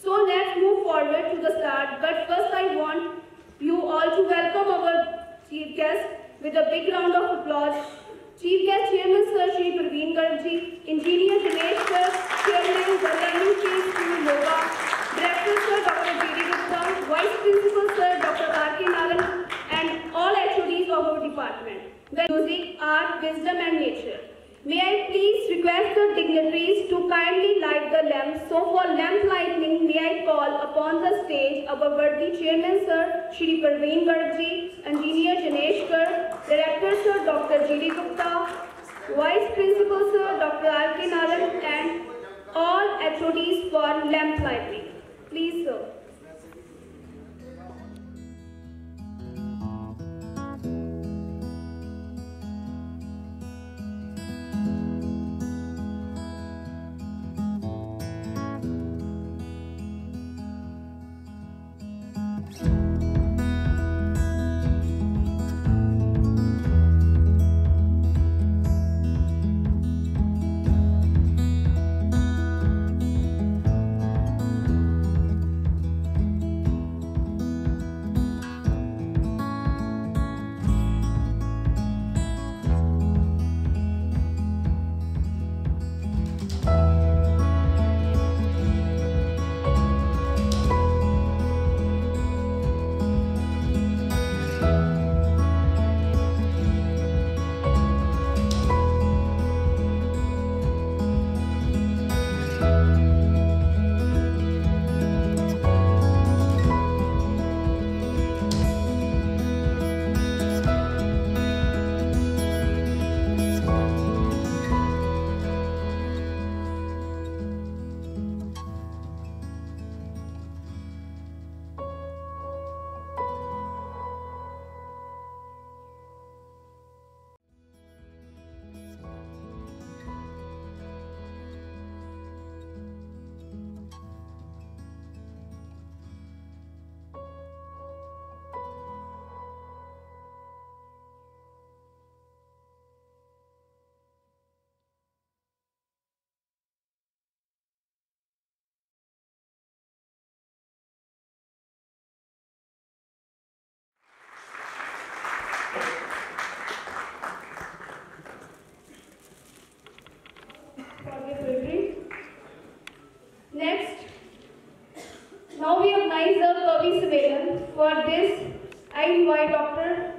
So let's move forward to the start. But first I want you all to welcome our chief guest with a big round of applause. Chief guest Chairman Sir Shri Praveen Garg ji, Engineer Dinesh Sir, Chairman the Learning Team School Yoga, Director Sir Dr. G.D. Gupta, Vice Principal Sir Dr. R.K. Naran, and all HODs of our department. The music, art, wisdom and nature. May I please request the dignitaries to kindly light the lamps. So for lamp lighting, may I call upon the stage our worthy Chairman Sir Shri Praveen Garg ji, Engineer Dinesh Garg, Director Sir Dr. G.D. Gupta, Vice Principal Sir Dr. R.K. Naran, and all HODs for lamp lighting. Please, sir. Next, now we organize a Kavi Sammelan. For this, I invite Dr.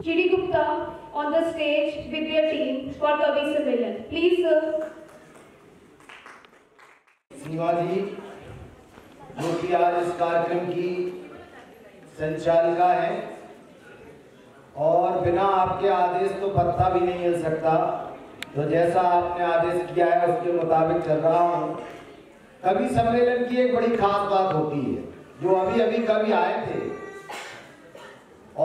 G.D. Gupta on the stage with their team for Kavi Sammelan. Please, sir. Shivaji जो कि आज इस कार्यक्रम की संचालिका है और बिना आपके आदेश तो पत्ता भी नहीं हिल सकता, तो जैसा आपने आदेश किया है उसके मुताबिक चल रहा हूँ। कवि सम्मेलन की एक बड़ी खास बात होती है, जो अभी अभी कवि आए थे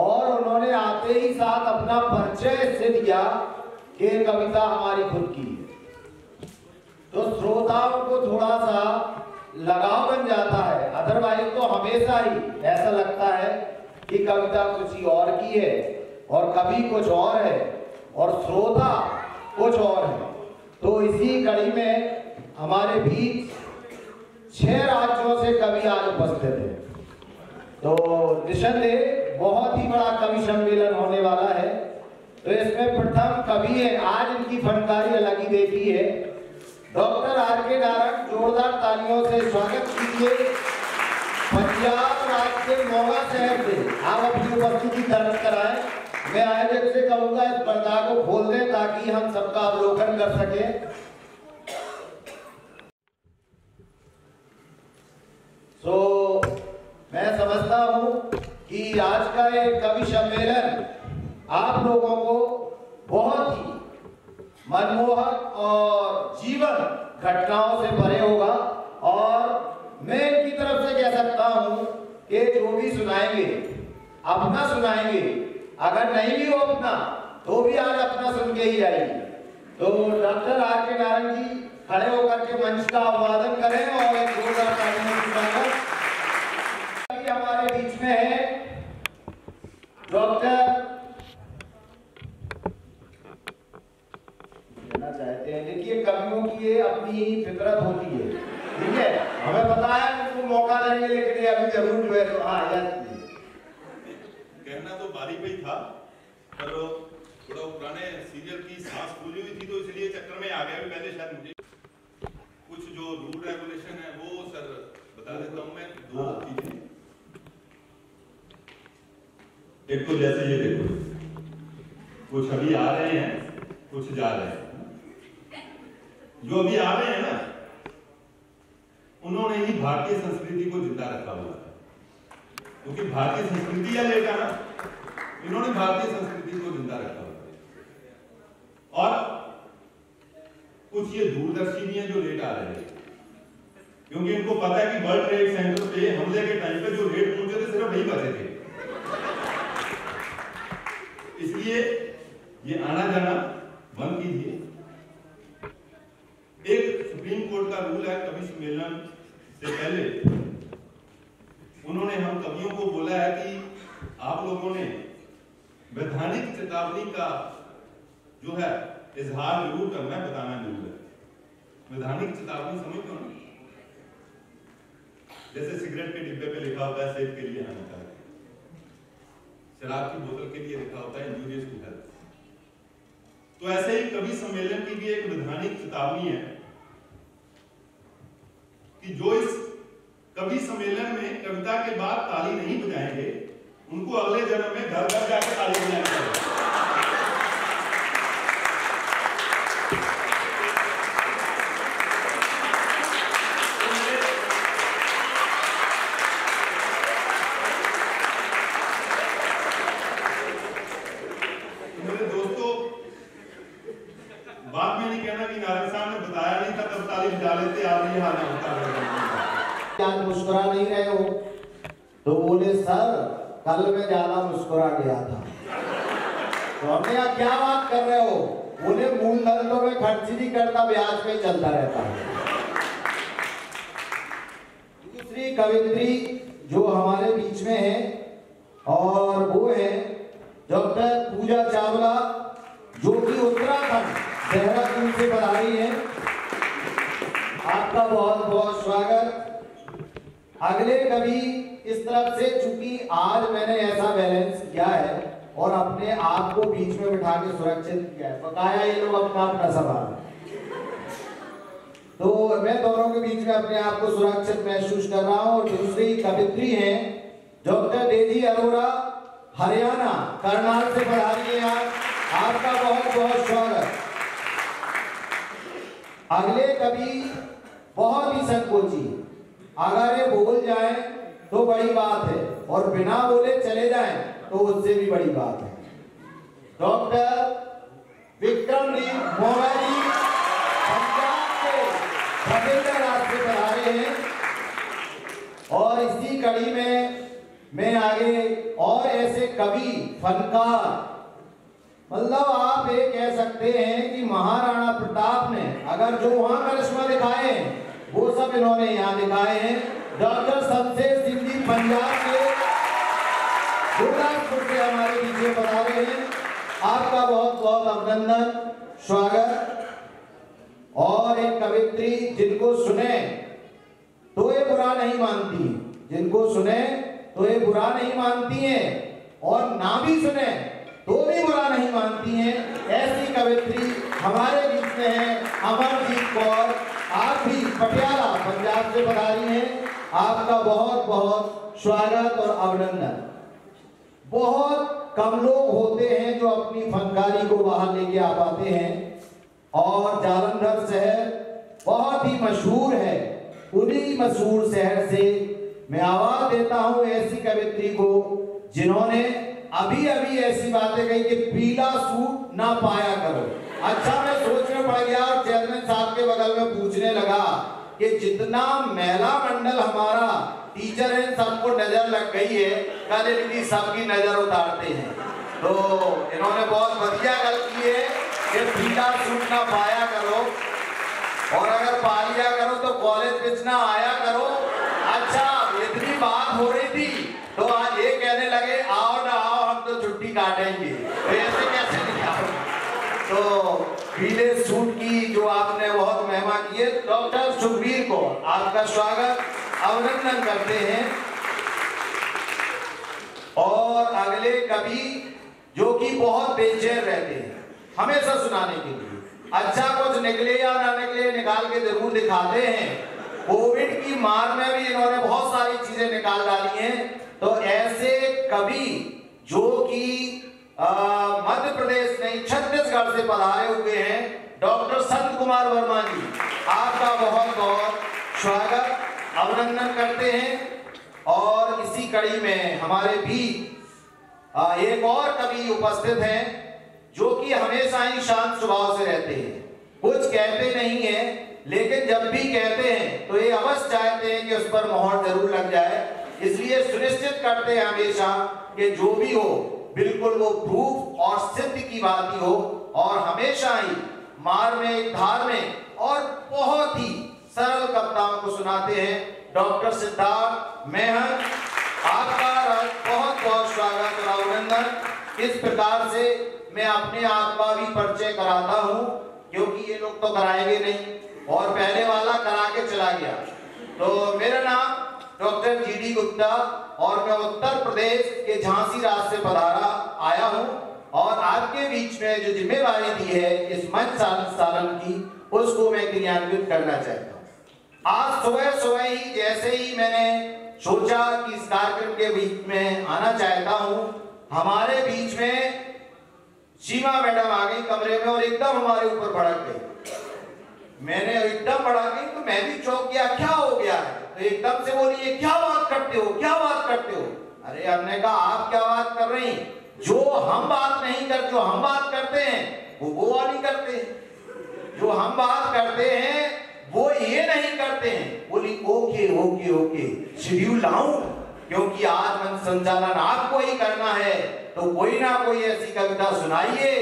और उन्होंने आते ही साथ अपना परिचय इससे दिया कि कविता हमारी खुद की है, तो श्रोताओं को थोड़ा सा लगाव बन जाता है। अदरवाइज तो हमेशा ही ऐसा लगता है कि कविता कुछ ही और की है और कवि कुछ और है और श्रोता कुछ और है। तो इसी कड़ी में हमारे बीच 6 राज्यों से कवि आज उपस्थित है, तो निसंदेह बहुत ही बड़ा कवि सम्मेलन होने वाला है। तो इसमें प्रथम कवि है, आज इनकी फनकारी अलग ही देखी है, डॉक्टर R.K. नारंग। जोरदार तालियों से स्वागत कीजिए। पंजाब राज्य के मोगा शहर से आप अपनी उपस्थिति दर्ज कराएं। मैं आयोजक से कहूंगा इस पर्दा को खोल दें ताकि हम सबका अवलोकन कर सकें। मैं समझता हूं कि आज का ये कवि सम्मेलन आप लोगों को बहुत ही मनमोहक और जीवन घटनाओं से भरे होगा और मैं इनकी तरफ से कह सकता हूं कि जो भी सुनाएंगे अपना सुनाएंगे, अगर नहीं भी हो अपना तो भी आज अपना सुन के ही जाएंगे। तो डॉक्टर R.K. नारंग जी खड़े होकर के मंच का अभिवादन करें और एक जोरदार तालियों से स्वागत। हमारे बीच में है डॉक्टर चाहते हैं, देखिए कवियों की ये अपनी ही फितरत होती है, ठीक है, हमें पता है उनको करेंगे, लेकिन ये अभी जरूर जो है तो कहना तो बारी पे ही था, पर थोड़ा पुराने सीरियल की सांस फूली हुई थी तो इसलिए चक्कर में आ गया। पहले शायद मुझे कुछ जो रूल रेगुलेशन है वो सर बता देता हूँ मैं। दो चीजें, एक तो जैसे ये देखो, कुछ अभी आ रहे हैं, कुछ जा रहे हैं। जो अभी आ रहे हैं ना, उन्होंने ही भारतीय संस्कृति को जिंदा रखा हुआ है, क्योंकि भारतीय संस्कृति या लेट आना, इन्होंने भारतीय संस्कृति को जिंदा रखा हुआ है। और कुछ ये दूरदर्शी भी हैं जो लेट आ रहे हैं, क्योंकि इनको पता है कि वर्ल्ड ट्रेड सेंटर पे हमले के टाइम पे जो लेट पहुंचे थे सिर्फ वही बचे थे, इसलिए ये आना जाना बंद कीजिए। एक सुप्रीम कोर्ट का रूल है, कवि सम्मेलन से पहले उन्होंने हम कवियों को बोला है कि आप लोगों ने वैधानिक चेतावनी का जो है इजहार जरूर करना है, बताना जरूर है। वैधानिक चेतावनी समझते हो ना, जैसे सिगरेट के डिब्बे पे लिखा होता है सेहत के लिए हानिकारक, शराब की बोतल के लिए लिखा होता है इंजूरियस टू हेल्थ, तो ऐसे ही कवि सम्मेलन की भी एक वैधानिक चेतावनी है कि जो इस कवि सम्मेलन में कविता के बाद ताली नहीं बजाएंगे, उनको अगले जन्म में घर घर जाकर ताली बजानी पड़ेगी। मेरे दोस्तों, बात में नहीं कहना कि नारायण साहब ने बताया नहीं था तब ताली बजा लेते, आज ये हाल होता है। आप मुस्कुरा नहीं रहे हो? तो बोले सर कल मैं ज्यादा मुस्कुरा गया था। तो हमने कहा क्या बात कर रहे हो? बोले मूलधन तो मैं खर्च ही नहीं करता, ब्याज पे चलता रहता है। दूसरी कवित्री जो हमारे बीच में है और वो है डॉक्टर पूजा चावला, जो कि उत्तराखंड देहरादून से पधारी है। आपका बहुत बहुत स्वागत। अगले कवि इस तरफ से, चूंकि आज मैंने ऐसा बैलेंस किया है और अपने आप को बीच में बिठा के सुरक्षित किया है, बकाया ये लोग अपना अपना सवाल, तो मैं दोनों के बीच में अपने आप को सुरक्षित महसूस कर रहा हूं। और दूसरी कवित्री हैं डॉक्टर डेजी अरोड़ा, हरियाणा करनाल से पधारी हैं। आपका बहुत बहुत स्वागत। अगले कवि बहुत ही संकोची, अगर ये बोल जाए तो बड़ी बात है और बिना बोले चले जाएं तो उससे भी बड़ी बात है। डॉक्टर विक्रमदीप मोगाजी पंजाब के फतेहगढ़ से पधारे हैं। और इसी कड़ी में मैं आगे और ऐसे कवि फनकार, मतलब आप ये कह सकते हैं कि महाराणा प्रताप ने अगर जो वहां करिश्मा दिखाए वो सब इन्होंने यहाँ दिखाए हैं। डॉक्टर शमशेर सिंह जी पंजाब के गुरदासपुर से हमारे बीच में पधारे हैं। आपका बहुत बहुत अभिनंदन, स्वागत। और एक कवित्री जिनको सुने तो ये बुरा नहीं मानती, जिनको सुने तो ये बुरा नहीं मानती हैं और ना भी सुने तो भी बुरा नहीं मानती हैं, ऐसी कवित्री हमारे बीच में है अमरजीत कौर। आप भी पटियाला पंजाब से पधारी हैं। आपका बहुत बहुत स्वागत और अभिनंदन। बहुत कम लोग होते हैं जो अपनी फनकारी को बाहर लेके आ पाते हैं और जालंधर शहर बहुत ही मशहूर है। उन्हीं मशहूर शहर से मैं आवाज देता हूं ऐसी कवित्री को जिन्होंने अभी अभी ऐसी बातें कही कि पीला सूट ना पाया करो। अच्छा, मैं सोच में पड़ गया और चेयरमैन साहब के बगल में पूछने लगा कि जितना महिला मंडल हमारा टीचर है सबको नजर लग गई है, कल इनकी सबकी नजर उतारते हैं। तो इन्होंने बहुत बढ़िया गल की है कि पीला सूट ना पाया करो और अगर पा लिया करो तो कॉलेज में ना आया करो। अच्छा, इतनी बात हो रही थी तो आज ये कहने लगे आओ ना आओ हम तो छुट्टी काटेंगे, तो ऐसे कैसे नहीं आओ? तो पीले सूट की जो आपने बहुत महिमा की है, डॉक्टर सुखबीर को आपका स्वागत। अभिनंदन करते हैं। और अगले कवि जो कि बहुत बेचैन रहते हैं हमेशा सुनाने के लिए, अच्छा कुछ निकले या ना निकले निकाल के जरूर दिखाते हैं। कोविड की मार में भी इन्होंने बहुत सारी चीजें निकाल डाली हैं। तो ऐसे कवि जो कि मध्य प्रदेश नहीं छत्तीसगढ़ से पधारे हुए हैं, डॉक्टर संत कुमार वर्मा जी, आपका बहुत बहुत स्वागत, अभिनंदन करते हैं। और इसी कड़ी में हमारे भी एक और कवि उपस्थित हैं जो कि हमेशा ही शांत स्वभाव से रहते हैं, कुछ कहते नहीं हैं, लेकिन जब भी कहते हैं तो ये अवश्य चाहते हैं कि उस पर मोहर जरूर लग जाए। इसलिए सुनिश्चित करते हैं हमेशा कि जो भी हो बिल्कुल वो प्रूफ और सिद्ध की बात ही हो, और हमेशा ही मार्मिक, धार्मिक और बहुत ही सरल कविताओं को सुनाते हैं। डॉक्टर सिद्धार्थ मेहन, आपका बहुत बहुत स्वागत और अभिनंदन। इस प्रकार से मैं अपने आप का भी परिचय कराता हूं, क्योंकि ये लोग तो कराएंगे नहीं और पहले वाला करा के चला गया। तो मेरा नाम डॉक्टर जीडी गुप्ता और मैं उत्तर प्रदेश के झांसी राज्य से पधारा आया हूं, और आपके बीच में जो जिम्मेवारी दी है इस मंच संचालन की, उसको मैं क्रियान्वित करना चाहता हूं। आज सुबह सुबह ही जैसे ही मैंने सोचा कि इस कार्यक्रम के बीच में आना चाहता हूं, हमारे बीच में सीमा मैडम आ गई कमरे में और एकदम हमारे ऊपर भड़क गई। मैंने एकदम भड़क गई तो मैं भी चौंक गया, क्या हो गया है? तो एकदम से बोली, ये क्या बात करते हो, क्या बात करते हो? अरे हमने कहा आप क्या बात कर रही, जो हम बात नहीं कर, जो हम बात करते हैं वो वाली करते हैं, जो हम बात करते हैं वो ये नहीं करते हैं। बोली ओके ओके ओके, शेड्यूल लाऊं, क्योंकि आज मन संचालन आपको ही करना है, तो कोई ना कोई ऐसी कविता सुनाइए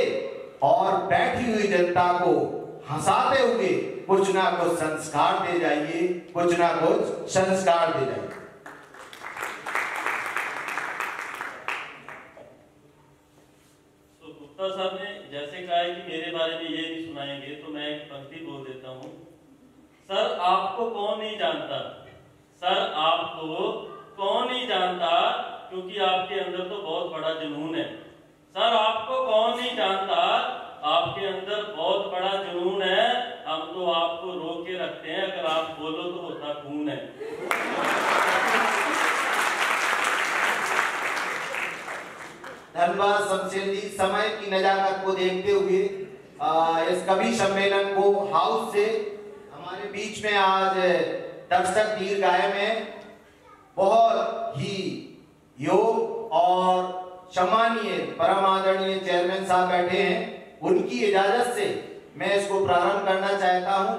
और बैठी हुई जनता को हंसाते हुए कुछ ना कुछ संस्कार दे जाइए, कुछ ना कुछ संस्कार दे जाइए। तो गुप्ता साहब ने जैसे कहा है कि मेरे बारे में ये नहीं सुनाएंगे, तो मैं एक पंक्ति बोल देता हूँ। सर आपको कौन नहीं जानता, सर आपको कौन नहीं जानता, क्योंकि आपके अंदर तो बहुत बड़ा जुनून है। सर आपको कौन नहीं जानता, आपके अंदर बहुत बड़ा जुनून है, हम तो आपको रोक के रखते हैं, अगर आप बोलो तो होता खून है। धन्यवाद शमशेर जी। समय की नजाकत को देखते हुए इस कवि सम्मेलन को हाउस से हमारे बीच में आज दर्शक दीर्घाय में बहुत ही योग और सम्मानीय परम आदरणीय चेयरमैन साहब बैठे हैं, उनकी इजाजत से मैं इसको प्रारंभ करना चाहता हूं।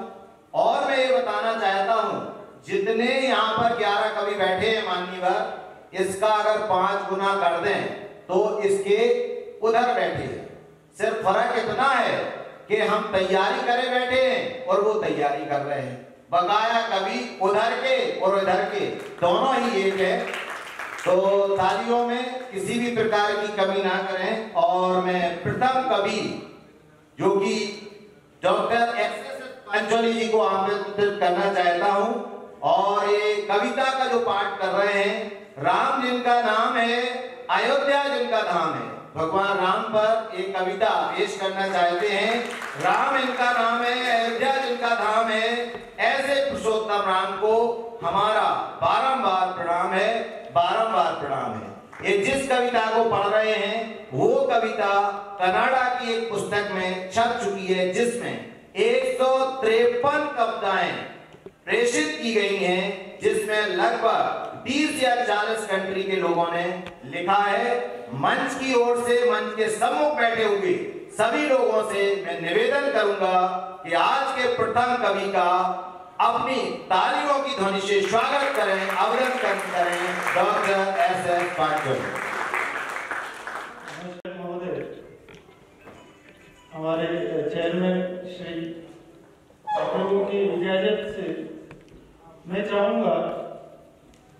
और मैं ये बताना चाहता हूं, जितने यहाँ पर 11 कवि बैठे हैं माननीय, इसका अगर 5 गुना कर दें तो इसके उधर बैठे हैं। सिर्फ फर्क इतना है कि हम तैयारी करे बैठे हैं और वो तैयारी कर रहे हैं। बकाया कवि उधर के और इधर के दोनों ही एक है। तो तालियों में किसी भी प्रकार की कमी ना करें। और मैं प्रथम कवि जो कि डॉक्टर एस पंचोली जी को आमंत्रित करना चाहता हूं, और ये कविता का जो पाठ कर रहे हैं, राम जिनका नाम है, अयोध्या जिनका धाम है, भगवान राम पर एक कविता पेश करना चाहते हैं। राम इनका नाम है, अयोध्या जिनका धाम है, ऐसे पुरुषोत्तम राम को हमारा बारंबार प्रणाम है, बारंबार प्रणाम है। ये जिस कविता को पढ़ रहे हैं वो कविता कनाडा की एक पुस्तक में छप चुकी है, जिसमें 153 कविताएं प्रेषित की गई हैं, जिसमें लगभग 30 या 40 कंट्री के लोगों ने लिखा है। मंच की ओर से, मंच के सम्मुख बैठे हुए सभी लोगों से मैं निवेदन करूंगा कि आज के प्रथम कवि का अपनी तालियों की ध्वनि से स्वागत करें, अभिनंदन करें, डॉक्टर एस पाटिल। महोदय, हमारे चेयरमैन श्री प्रभु की इजाजत से मैं चाहूंगा,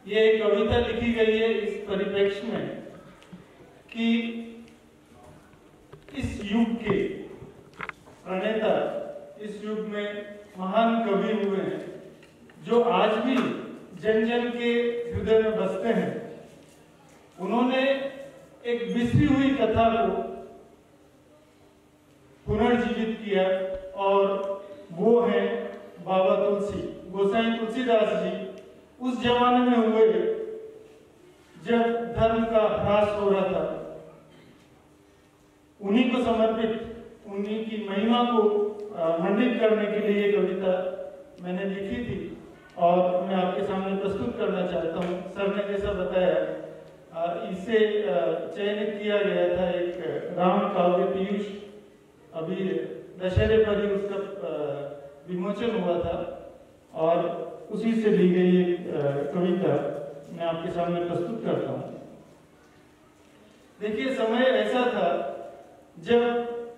ये एक कविता लिखी गई है इस परिप्रेक्ष्य में कि इस युग के प्रणेता, इस युग में महान कवि हुए हैं जो आज भी जन जन के हृदय में बसते हैं। उन्होंने एक बिसरी हुई कथा को पुनर्जीवित किया और वो है बाबा तुलसी। गोसाई तुलसीदास जी उस जमाने में हुए जब धर्म का ह्रास हो रहा था, उन्हीं को समर्पित, उन्हीं की महिमा को मंडित करने के लिए ये कविता मैंने लिखी थी और मैं आपके सामने प्रस्तुत करना चाहता हूँ। सर ने जैसा बताया, इसे चयनित किया गया था एक राम काव्य पीयूष, अभी दशहरे पर ही उसका विमोचन हुआ था और उसी से ली गई एक कविता मैं आपके सामने प्रस्तुत करता हूँ। देखिए, समय ऐसा था जब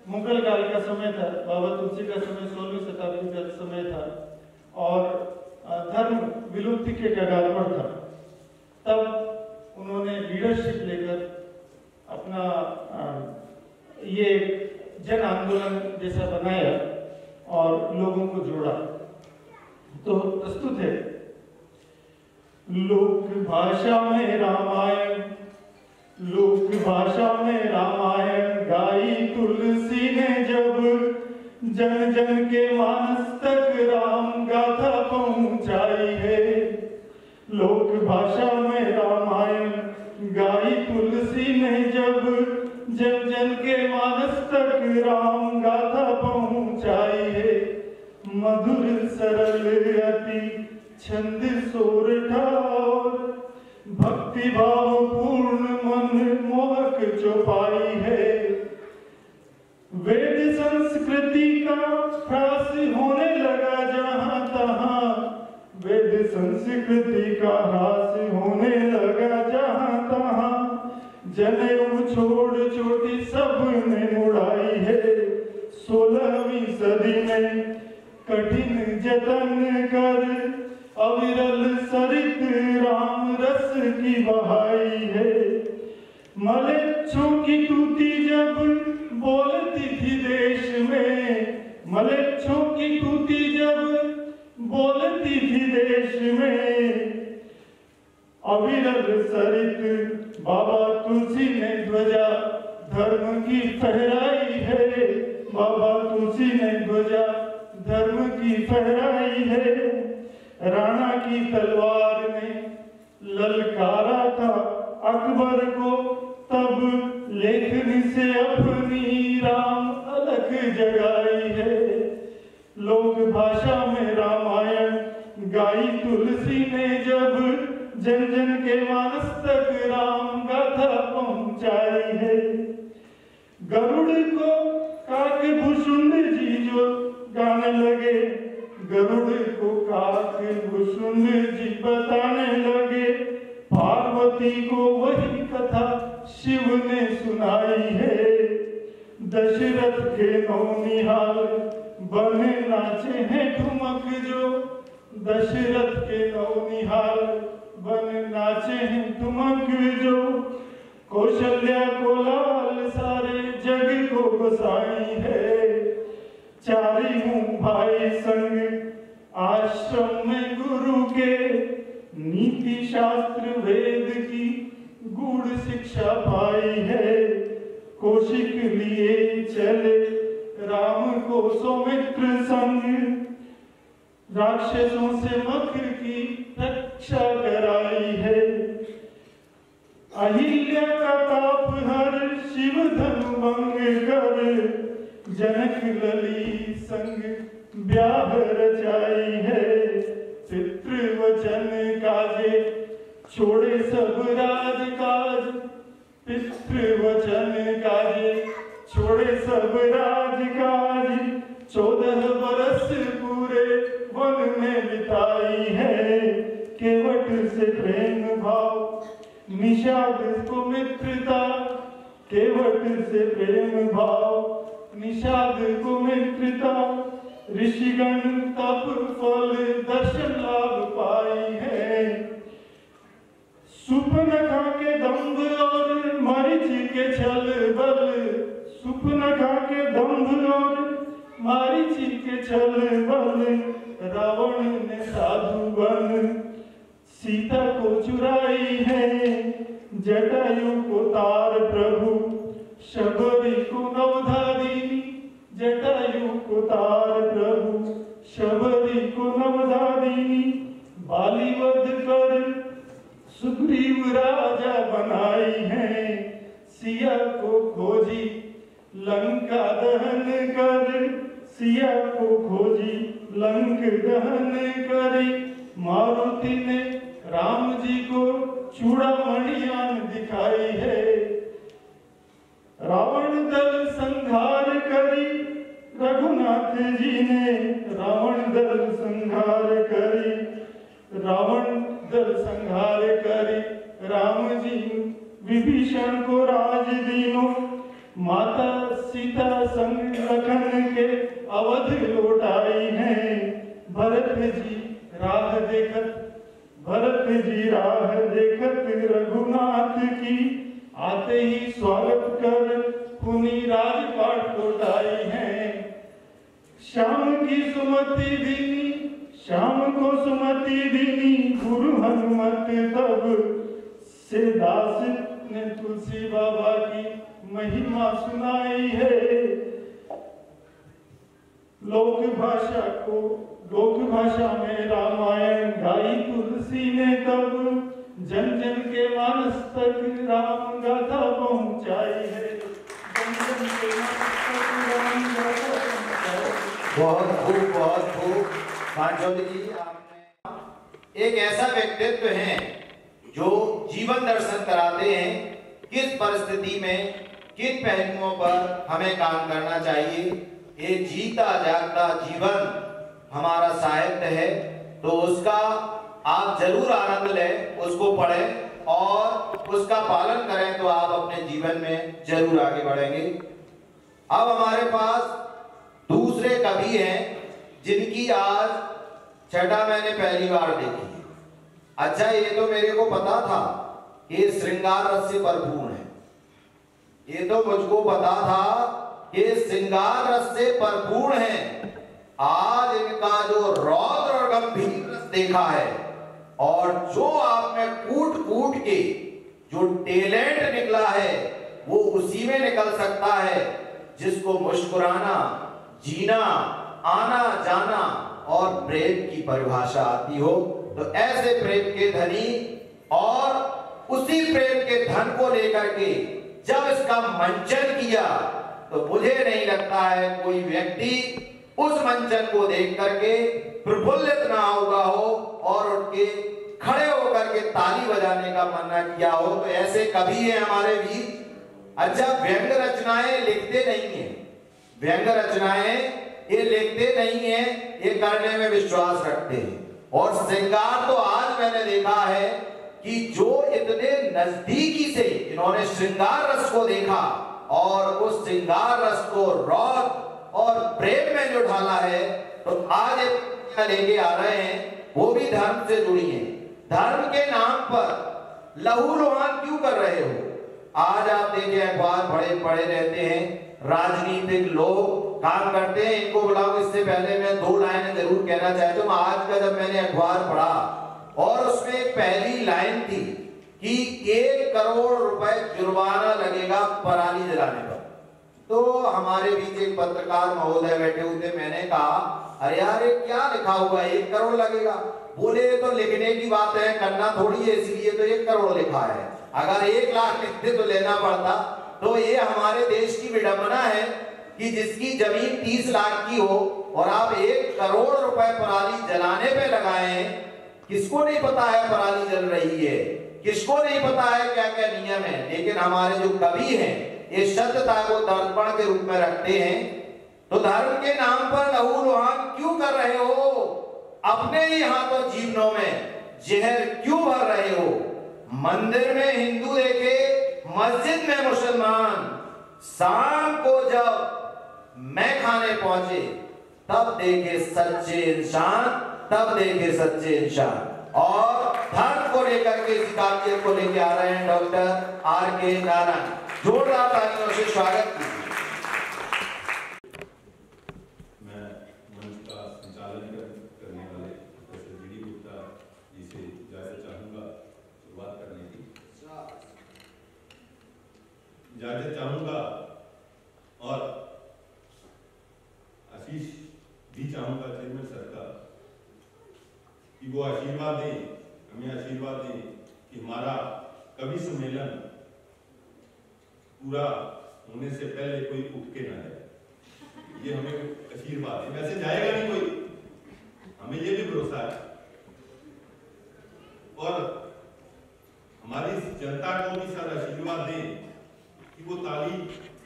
मुगल काल का समय था, बाबा तुलसी का समय 16वीं शताब्दी का समय था और धर्म विलुप्ति के कगार पर था। तब उन्होंने लीडरशिप लेकर अपना ये जन आंदोलन जैसा बनाया और लोगों को जोड़ा। तो प्रस्तुत है, लोक भाषा में रामायण, लोक भाषा में रामायण गाई तुलसी ने जब, जन जन के मानस तक राम गाथा पहुंचाई है। लोक भाषा में रामायण गाई तुलसी ने जब, जन जन के मानस तक राम गाथा पहुंचाई है। मधुर सरल अति छंद सोरठा और भक्ति भाव पूर्ण मन मोहक चौपाई है। वेद संस्कृति का ह्रास होने लगा जहां तहां, वेद संस्कृति का ह्रास होने लगा जहां तहां। जनेऊ छोड़ चोटी सबने मुड़ाई है। 16वीं सदी में कठिन जतन कर अविरल सरित राम रस की बहाई है। मलेच्छों की तूती जब बोलती थी देश में, मलेच्छों की तूती जब बोलती थी देश में, अविरल सरित बाबा तुलसी ने ध्वजा धर्म की फहराई है। बाबा तुलसी ने ध्वजा धर्म की फहराई है। राणा की तलवार ने ललकारा था अकबर को, तब लेखनी से अपनी राम अलख जगाई है। लोक भाषा में रामायण गाई तुलसी ने जब, जन जन के मानस तक राम गाथा पहुंचाई है। गरुड़ को काक भुषुंड जी जो गाने लगे, गरुड़ को काक भुषुंड जी बताने लगे। पार्वती को वही कथा शिव ने सुनाई है। दशरथ के नौनिहाल बन नाचे हैं ठुमक जो, दशरथ के नौनिहाल बन नाचे हैं ठुमक जो। कौशल्या को लाल सारे जग को बसाई है। चारी हूँ भाई संग आश्रम में गुरु के, नीति शास्त्र वेद की गूढ़ शिक्षा पाई है। कौशिक लिए चले राम को सौमित्र संग, राक्षसों से मक्र की रक्षा कराई है। अहिल्या का ताप हर शिव धनु भंग कर, जनक लली संग ब्याह रचाई है। पितृवचन काजे छोड़े सब राजकाज, पितृवचन काजे छोड़े सब राजकाज। 14 बरस पूरे वन में बिताई है। केवट से प्रेम भाव निषाद को मित्रता, केवट से प्रेम भाव निषाद को मित्रता। ऋषिगण तप फल दर्शन लाभ पाई है। सुपनखा के दंभ और मरीच के छल बल, सुपनखा के दंभ और मरीच के छल बल। रावण ने साधु बन सीता को चुराई है, जटायु को तार प्रभु, शबरी को नवधा दीनी। जटायु को तार प्रभु, शबरी को नवधा दीनी। बाली वध कर सुग्रीव राजा बनाई है, सिया को खोजी लंका दहन कर। सिया को खोजी लंक दहन करे। मारुति ने राम जी को चूड़ामणियान दिखाई है, रावण दल संहार करी। रघुनाथ जी ने रावण दल संहार करी, रावण दल संहार करी। राम जी विभीषण को राज दीनो, माता सीता संग लखन के अवध लौटाई है। भरत जी राह देखत, भरत जी राह देखत रघुनाथ की, आते ही स्वागत कर पुनि राजपाट लौटाई है। श्याम की सुमति दीनी, श्याम को सुमति दीनी। गुरु हनुमत तब से दास ने तुलसी बाबा की महिमा सुनाई है। लोक भाषा में रामायण गाई तुलसी ने तब, जन जन के मानस तक राम गाथा पहुंचाई है। जन जन के मानस तक राम गाथा पहुंचाई है। बहुत खूब पांचोली जी, आपने एक ऐसा व्यक्तित्व है जो जीवन दर्शन कराते हैं, किस परिस्थिति में किन पहलुओं पर हमें काम करना चाहिए। ये जीता जागता जीवन हमारा साहित्य है, तो उसका आप जरूर आनंद लें, उसको पढ़ें और उसका पालन करें, तो आप अपने जीवन में जरूर आगे बढ़ेंगे। अब हमारे पास दूसरे कवि हैं जिनकी आज छटा मैंने पहली बार देखी। अच्छा, ये तो मेरे को पता था कि श्रृंगार रस से भरपूर है, ये तो मुझको पता था कि श्रृंगार रस से भरपूर है। आज इनका जो रौद्र और गंभीर रस देखा है, और जो आप में कूट कूट के जो टैलेंट निकला है, वो उसी में निकल सकता है जिसको मुस्कुराना, जीना, आना जाना और प्रेम की परिभाषा आती हो। तो ऐसे प्रेम के धनी और उसी प्रेम के धन को लेकर के जब इसका मंचन किया, तो मुझे नहीं लगता है कोई व्यक्ति उस मंचन को देख करके प्रफुल्लित ना हुआ हो और उनके खड़े होकर के ताली बजाने का मन ना किया हो। तो ऐसे कवि हैं हमारे वीर। अच्छा, व्यंग रचनाएं लिखते नहीं है, व्यंग रचनाएं ये लिखते नहीं है, ये करने में विश्वास रखते हैं। और श्रृंगार तो आज मैंने देखा है कि जो इतने नजदीकी से इन्होंने श्रृंगार रस को देखा और उस श्रृंगार रस को रौद और प्रेम में जो ढाला है, तो आज लेके आ रहे हैं, वो भी धर्म से जुड़ी है। धर्म के नाम पर लहूलुहान क्यों कर रहे हो? आज आप देखिए अखबार पढ़े रहते हैं, राजनीतिक लोग काम करते हैं, इनको बुलाओ। इससे पहले मैं 2 लाइनें जरूर कहना चाहता हूँ। आज का जब मैंने अखबार पढ़ा और उसमें एक पहली लाइन थी कि 1 करोड़ रुपए जुर्माना लगेगा पराली जलाने पर, तो हमारे बीच एक पत्रकार महोदय बैठे हुए थे। मैंने कहा, अरे यार ये क्या लिखा हुआ है, 1 करोड़ लगेगा? बोले तो लिखने की बात है, करना थोड़ी है, इसलिए तो 1 करोड़ लिखा है। अगर 1 लाख लिखते तो लेना पड़ता। तो ये हमारे देश की विडंबना है कि जिसकी जमीन 30 लाख की हो और आप 1 करोड़ रुपए पराली जलाने पे लगाए हैं। किसको नहीं पता है पराली जल रही है, किसको नहीं पता है क्या क्या नियम है। लेकिन हमारे जो कवि हैं ये सत्यता को दर्पण के रूप में रखते हैं। तो धर्म के नाम पर लहूलुहान क्यों कर रहे हो? अपने ही हाथों जीवनों में जहर क्यों भर रहे हो? मंदिर में हिंदू देखे, मस्जिद में मुसलमान, शाम को जब मैं खाने पहुंचे तब देखे सच्चे इंसान, तब देखे सच्चे इंसान। और धर्म को लेकर के इस काव्य को लेकर आ रहे हैं डॉक्टर R.K. नारायण। जोरदार तालियों से स्वागत कीजिए। मैं मंच का संचालन करने वाले प्रोफेसर डी.डी. गुप्ता जी से इजाजत चाहूंगा। इजाजत चाहूंगा और आशीष भी चाहूंगा चेयरमैन सर का कि वो आशीर्वाद दें, हमें आशीर्वाद दें कि हमारा कवि सम्मेलन पूरा होने से पहले कोई उठ के ना जाए। ये हमें आशीर्वाद है, वैसे जाएगा नहीं कोई, हमें ये भी भरोसा है। और हमारी जनता को भी सर आशीर्वाद दें कि वो ताली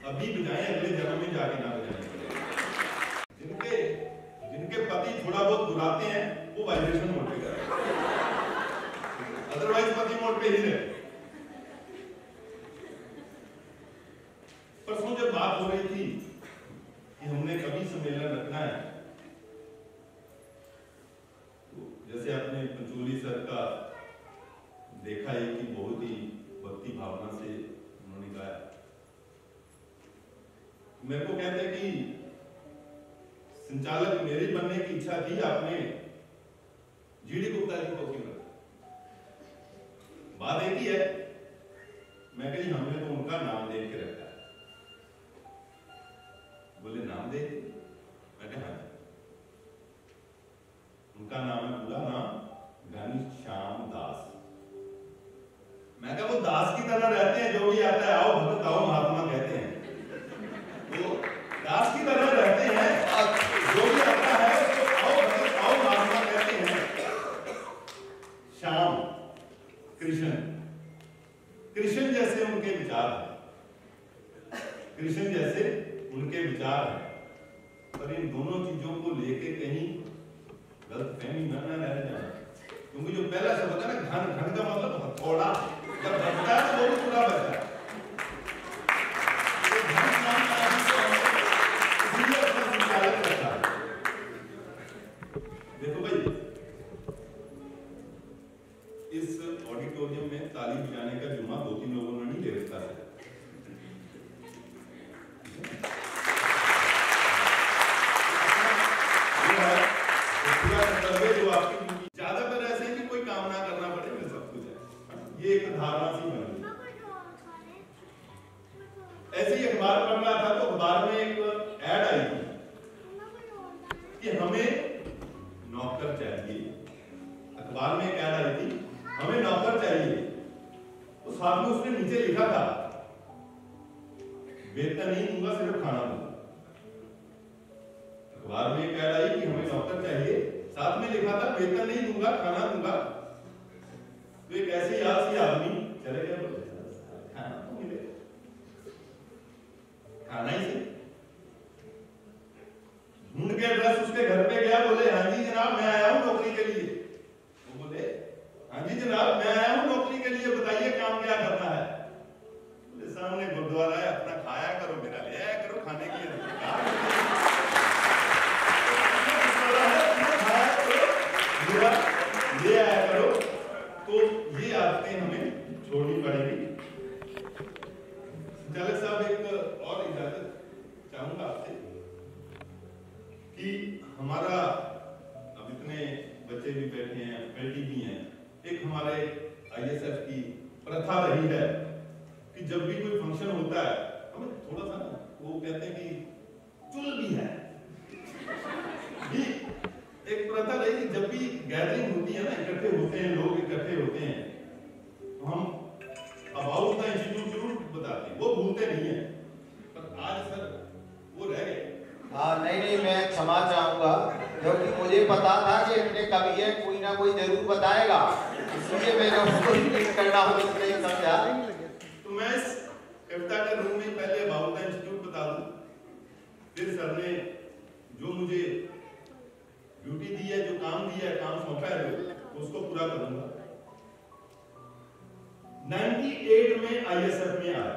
अभी बजाएं, अगले जन्म में जाके ना बजाएं। जिनके पति थोड़ा बहुत बुलाते हैं वो वाइब्रेशन मोड पे करें, अदरवाइज पति मोड पे ही रहे। परसों जब बात हो रही थी कि हमने कवि सम्मेलन रखना है, तो जैसे आपने पंचोली सर का देखा है कि बहुत ही भक्ति भावना से उन्होंने गाया। मेरे को कहते कि संचालक मेरी बनने की इच्छा थी, आपने जीडी गुप्ता जी को क्यों रखा? बात एक ही है, मैं कही हमने तो उनका नाम देख के रखा है। बोले नाम दे? मैं कहा हाँ, उनका नाम है, पूरा नाम घनश्याम दास। मैं कहा वो दास की तरह रहते हैं, जो भी आता है आओ भगत आओ महात्मा कहते हैं, तो दास की तरह रहते हैं, जो भी आता है तो आओ भगत आओ महात्मा कहते हैं। श्याम कृष्ण, कृष्ण जैसे उनके विचार है, कृष्ण जैसे उनके विचार है। पर इन दोनों चीजों को लेके कहीं गलतफहमी न रह जाए, क्योंकि जो पहला शब्द है ना घन, घन का मतलब हथौड़ा, जब बचता है तो वो भी पूरा बचता है। तो घन नाम का इसलिए अपना संचालक करता है। देखो भाई, इस ऑडिटोरियम में ताली बजाने का जुम्मा 2-3 लोगों ने नहीं ले रखा है। जो आपकी ज्यादातर ऐसे है कि कोई काम ना करना पड़े, मैं सब कुछ है, ये एक धारणा सी बन गई। ऐसे ही अखबार पढ़ रहा था तो अखबार में एक ऐड आई थी कि हमें नौकर चाहिए। अखबार में एक ऐड आई थी, हमें नौकर चाहिए। तो साथ में उसने नीचे लिखा था वेतन नहीं दूंगा, सिर्फ खाना दूंगा। अखबार में एक ऐड आई कि हमें नौकर चाहिए, साथ में लिखा था वेतन नहीं दूंगा खाना दूंगा। तो एक ऐसे याद सी आदमी चले गया, बोले खाना तो मिले, खाना ही से ढूंढ के एड्रेस उसके घर पे गया, बोले हाँ जी जनाब मैं आया हूँ नौकरी के लिए। वो बोले हाँ जी जनाब मैं आया हूँ नौकरी के लिए, बताइए काम क्या करना है। बोले सामने गुरुद्वारा है, अपना खाया करो, मेरा ले आया करो खाने के लिए। ले आया करो। तो ये आदतें हमें छोड़नी पड़ेगी। संचालक साहब एक और इजाजत चाहूंगा आपसे कि हमारा अब इतने बच्चे भी बैठे हैं, फैकल्टी भी हैं, एक हमारे आईएसएफ की प्रथा रही है कि जब भी कोई फंक्शन होता है हमें थोड़ा सा ना, वो कहते हैं कि चुल भी है भी एक प्रथा रही कि जब भी गैदरिंग होती है ना, इकट्ठे होते हैं लोग, इकट्ठे होते हैं, तो हम अबाउट द इंस्टीट्यूट जरूर बताते हैं, वो भूलते नहीं है। पर आज सर वो रह गए। नहीं मैं क्षमा चाहूंगा, क्योंकि मुझे पता था कि अपने कवि है कोई ना कोई जरूर बताएगा, इसलिए मैंने उसको रिपीट करना नहीं समझा। तो मैं इस कविता के रूप में पहले अबाउट द इंस्टीट्यूट बता दूं, फिर सर ने जो मुझे ड्यूटी दी है, जो काम दिया है, काम सौंपा है, उसको पूरा करूंगा। 98 में आईएसएफ में आया,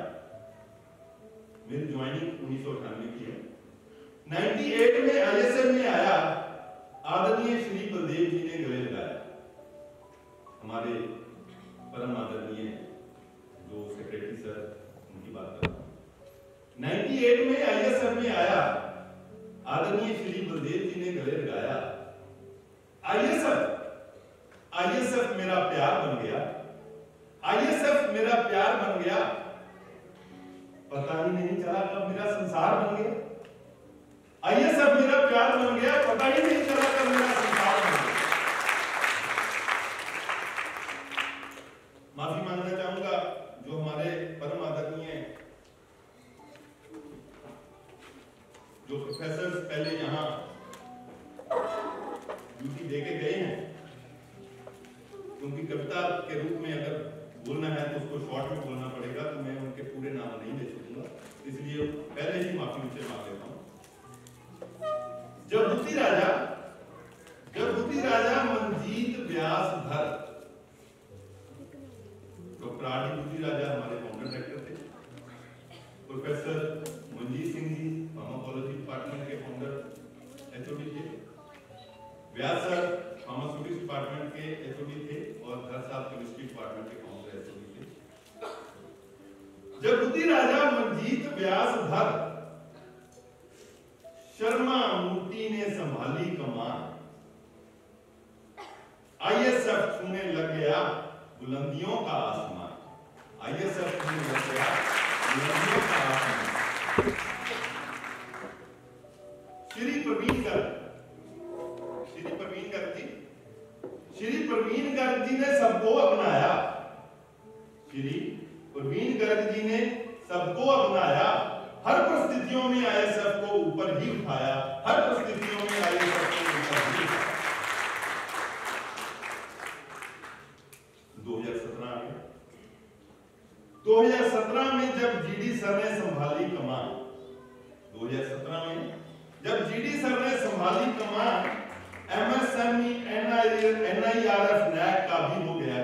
मेरी ज्वाइनिंग 1998 की है। 98 में आईएसएफ में आया, आदरणीय श्री बलदेव जी ने गले लगाया, हमारे परम आदरणीय जो सेक्रेटरी सर, उनकी बात कर रहा हूं। 98 में आईएसएफ में आया, आदरणीय श्री बलदेव जी ने गले लगाया। आईएसएफ मेरा प्यार बन गया, आईएसएफ मेरा प्यार बन गया। पता ही नहीं चला कब मेरा संसार बन गया। आईएसएफ मेरा प्यार बन गया, पता ही नहीं चला कब मेरा संसार बन गया। माफी मांगना चाहूंगा जो हमारे परम आदरणीय जो प्रोफेसर पहले यहाँ ड्यूटी देके गए हैं, क्योंकि कविता के रूप में अगर बोलना है तो उसको शॉर्ट में बोलना पड़ेगा, तो मैं उनके पूरे नाम नहीं ले सकूंगा, इसलिए पहले ही माफी उनसे मांग लेता हूं। जब बुद्धि राजा मंजीत व्यास भर, डॉक्टर आर डी बुद्धि राजा हमारे फाउंडर डायरेक्टर थे। Professor Manjeet Singh ji pharmacology department के फाउंडर एचओडी थे। व्यास सर फार्मास्यूटिक्स डिपार्टमेंट के एचओडी थे और धर साहब केमिस्ट्री डिपार्टमेंट के फाउंडर एचओडी थे। जब बुद्धि राजा मंजीत व्यास भर शर्मा मूर्ति ने संभाली कमान, आईएसएफ छूने लग गया बुलंदियों का आसमान। आईएसएफ छूने लग गया बुलंदियों का आसमान। श्री प्रवीण गर्ग जी ने सबको अपनाया। श्री प्रवीण गर्ग जी ने सबको अपनाया। हर परिस्थितियों में आईएसएफ को ऊपर ही उठाया। हर परिस्थितियों में आईएसएफ को ऊपर ही उठाया। 2017 में जब जीडी सर ने संभाली कमान, 2017 में जब जीडी सर ने संभाली कमान, एमएसएमई एनआईआरएफ नैक का भी हो गया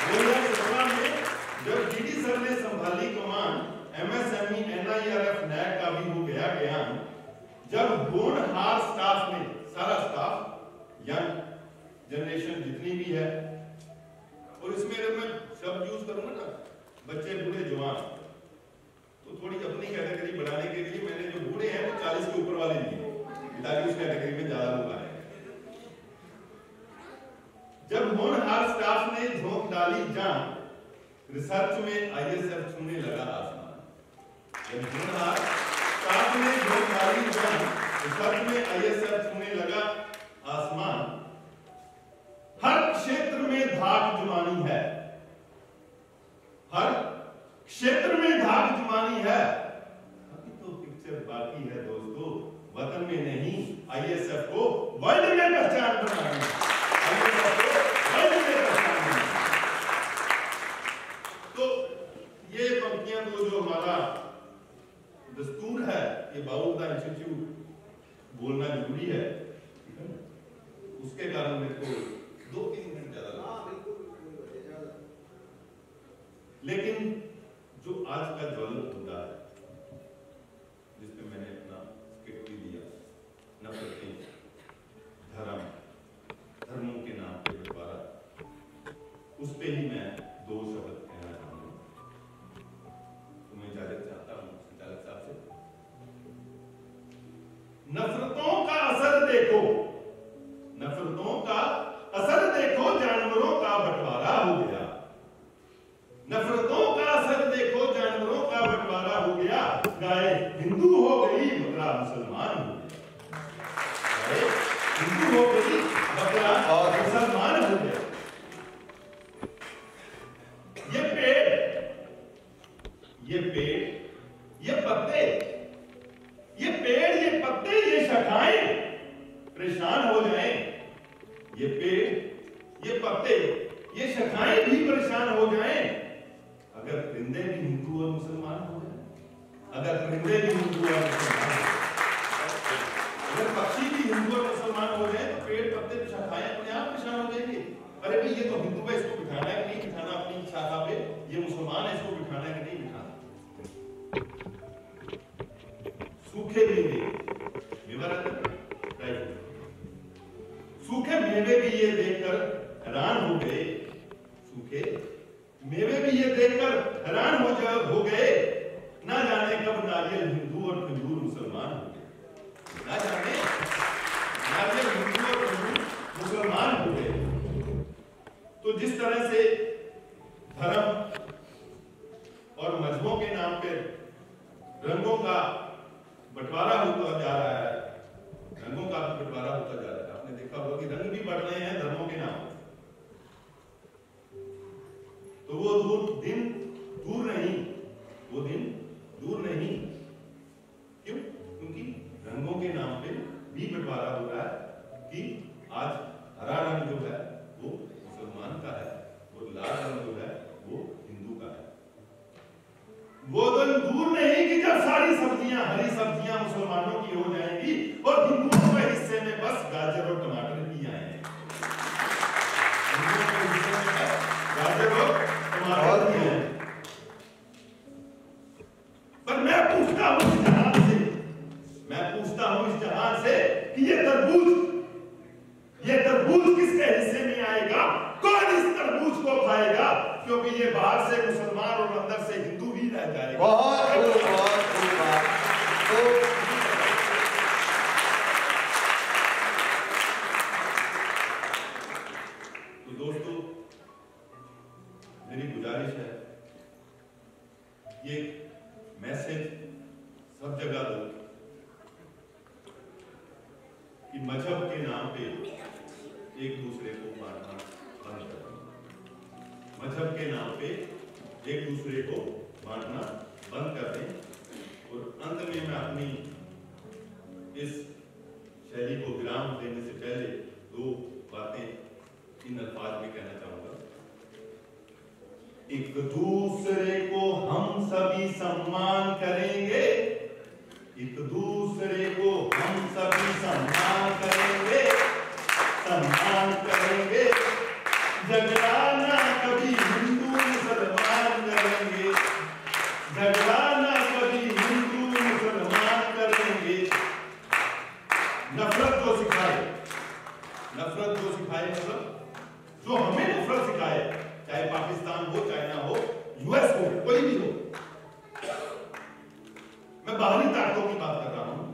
2017 में जब जीडी सर ने संभाली कमान, एमएसएमई एनआईआरएफ नैक का भी हो गया ज्ञान। जब होनहार स्टाफ ने, सारा स्टाफ, यंग जनरेशन जितनी भी है, और इसमें अगर मैं शब्द यूज करूंगा ना, बच्चे बूढ़े जवान, तो थोड़ी अपनी कैटेगरी बढ़ाने के लिए मैंने जो बूढ़े हैं वो 40 के ऊपर वाले लिए, ताकि उस कैटेगरी में ज्यादा लोग आए। जब होनहार स्टाफ ने झोंक डाली जान, रिसर्च में आईएसएफ छूने लगा आसमान। जब होनहार स्टाफ ने झोंक डाली जान, रिसर्च में आईएसएफ छूने लगा आसमान। हर क्षेत्र में धाक जमानी है, हर क्षेत्र में धाक जमानी है। अभी तो पिक्चर बाकी है दोस्तों, वतन में नहीं, आईएसएफ को वर्ल्ड में पहचान बनानी है। आईएसएफ को वर्ल्ड में पहचान बनानी है। तो ये पंक्तियां तो जो हमारा दस्तूर है, ये अबाउट द इंस्टीट्यूट बोलना जरूरी है, उसके कारण मेरे को 2-3 मिनट ज्यादा लगा। लेकिन जो आज का ज्वलंत मुद्दा है, जिसपे मैंने अपना स्किट भी दिया, नफरतें, धर्म, धर्मों के नाम पे बंटवारा, उस पे ही मैं 2 शब्द कहना चाहूंगा। तो मैं इजाजत चाहता हूं संचालक साहब से। नफरतों का असर देखो, नफरतों का असर देखो, जानवरों का बंटवारा हो गया। नफरतों का असर देखो, जानवरों का बंटवारा हो गया। गाय हिंदू हो गई, बकरा मुसलमान हो गया। गाय हिंदू हो गई, बकरा और मुसलमान हो गया। ये पेड़, ये पत्ते, ये पेड़, ये पत्ते, ये शाखाएं परेशान हो जाएं। ये पेड़, ये पत्ते, ये शाखाएं भी परेशान हो जाएं अगर परिंदे भी हिंदू और मुसलमान हो जाए। अगर परिंदे भी हिंदू और मुसलमान हो जाए, अगर पक्षी भी हिंदू और मुसलमान हो जाए, तो पेड़, पत्ते, शाखाएं अपने आप परेशान हो जाएंगे। अरे भाई ये तो हिंदू है, इसको बिठाना है कि नहीं बिठाना अपनी शाखा पे, ये मुसलमान है, इसको बिठाना है कि नहीं बिठाना। सूखे मेवे, सूखे मेवे भी ये देखकर हैरान हो गए। सूखे मेवे भी ये देखकर हैरान हो गए। ना जाने कब नारियल हिंदू और खजूर मुसलमान हो गए। ना जाने नारियल हिंदू और खजूर मुसलमान हो गए। तो जिस तरह से धर्म, धर्मों के नाम पे रंगों का बंटवारा होता जा रहा है, रंगों का भी बंटवारा होता जा रहा है। आपने देखा होगा कि रंग भी बढ़ रहे हैं धर्मों के नाम पे। तो वो दिन दूर नहीं, वो दिन दूर नहीं। क्यों? क्योंकि रंगों के नाम पे भी बंटवारा हो रहा है कि आज हरा रंग जो है वो मुसलमान का है और लाल रंग जो है वो हिंदू का है। वो दिन दूर नहीं कि जब सारी सब्जियां, हरी सब्जियां मुसलमानों की हो जाएंगी और हिंदुओं के हिस्से में बस गाजर और टमाटर ही आएंगे। हिंदुओं के हिस्से में बस गाजर और टमाटर ही आएंगे। पर मैं पूछता हूं इस जहान से कि ये तरबूज किसके हिस्से में आएगा? कौन इस तरबूज को खाएगा? क्योंकि ये बाहर से मुसलमान और अंदर से हिंदू ही रह जाएगा। बहुत खूब बात। तो दोस्तों, मेरी गुजारिश है, ये मैसेज सब जगह दो कि मजहब के नाम पे एक दूसरे को मारना बंद करो। मजहब के नाम पे एक दूसरे को मारना बंद कर दें। और अंत में मैं अपनी इस शैली को विराम देने से पहले दो बातें इन अल्फाज में कहना चाहूंगा। एक दूसरे को हम सभी सम्मान करेंगे, एक दूसरे को हम सभी सम्मान करेंगे, सम्मान करेंगे। झगड़ा ना कभी हिंदू मुसलमान करेंगे, झगड़ा ना कभी हिंदू मुसलमान करेंगे। नफरत जो सिखाए मतलब जो हमें नफरत सिखाए, चाहे पाकिस्तान हो, चाइना हो, यूएस हो, कोई भी हो, मैं बाहरी ताकतों की बात कर रहा हूं।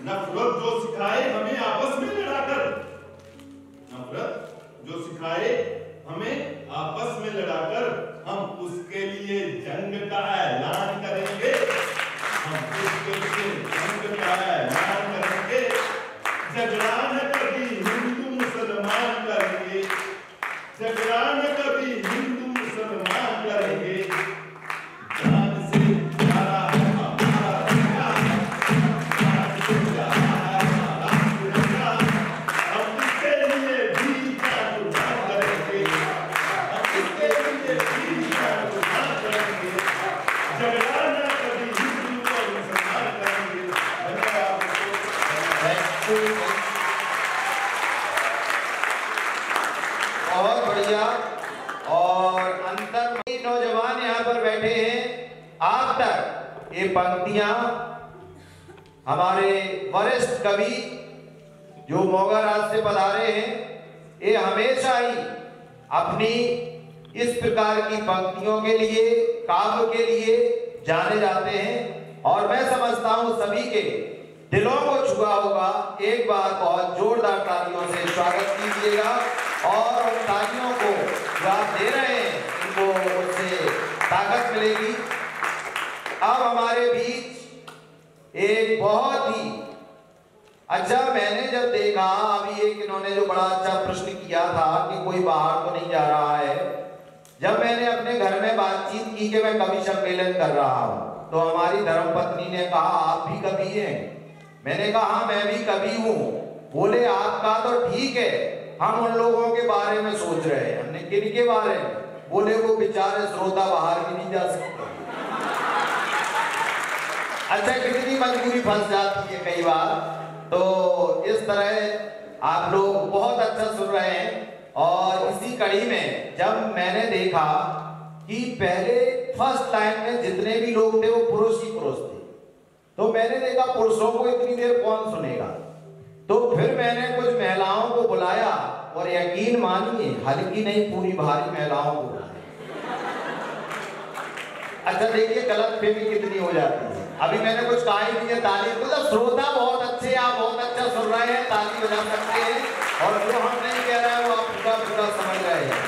नफरत जो सिखाए हमें आपस में लड़ाकर, नफरत जो सिखाए हमें आपस में लड़ाकर, हम उसके लिए जंग का ऐलान करेंगे, हम उसके लिए जंग का ऐलान करेंगे। झगड़ा न कभी हिंदू मुसलमान करेंगे, झगड़ा न कभी हिंदू मुसलमान करेंगे। बहुत बढ़िया। और अंतर नौजवान यहाँ पर बैठे हैं। आज तक ये पंक्तियां हमारे वरिष्ठ कवि जो मोगा राज से पधारे हैं, ये हमेशा ही अपनी इस प्रकार की पंक्तियों के लिए, काव्य के लिए जाने जाते हैं। और मैं समझता हूं सभी के दिलों को छुआ होगा। एक बार बहुत जोरदार तालियों से स्वागत कीजिएगा। और उन तालियों को जो आप दे रहे हैं, उनको उससे ताकत मिलेगी। अब हमारे बीच एक बहुत ही अच्छा, मैंने जब देखा अभी एक इन्होंने जो बड़ा अच्छा प्रश्न किया था कि कोई बाहर तो नहीं जा रहा है, जब मैंने अपने घर में बातचीत की कि मैं कवि सम्मेलन कर रहा हूं, तो हमारी धर्मपत्नी ने कहा आप भी कवि हैं? मैंने कहा हाँ मैं भी कवि हूं। बोले आपका तो ठीक है, हम उन लोगों के बारे में सोच रहे हैं। हमने किन के बारे में? बोले वो बेचारे श्रोता बाहर भी नहीं जा सकते। अच्छा, कितनी मजबूरी फंस जाती है कई बार। तो इस तरह आप लोग बहुत अच्छा सुन रहे हैं। और इसी कड़ी में जब मैंने देखा कि पहले फर्स्ट लाइन में जितने भी लोग थे वो पुरुष ही पुरुष थे, तो मैंने देखा पुरुषों को इतनी देर कौन सुनेगा। तो फिर मैंने कुछ महिलाओं को बुलाया और यकीन मानिए हल्की नहीं पूरी भारी महिलाओं को बुलाया। अच्छा देखिए गलतफहमी कितनी हो जाती है। अभी मैंने कुछ कहा ही नहीं है। ताली मतलब श्रोता बहुत अच्छे, आप बहुत अच्छा सुन रहे हैं, ताली बजा सकते हैं। और जो हम नहीं कह रहे हैं वो आप पूरा समझ रहे हैं।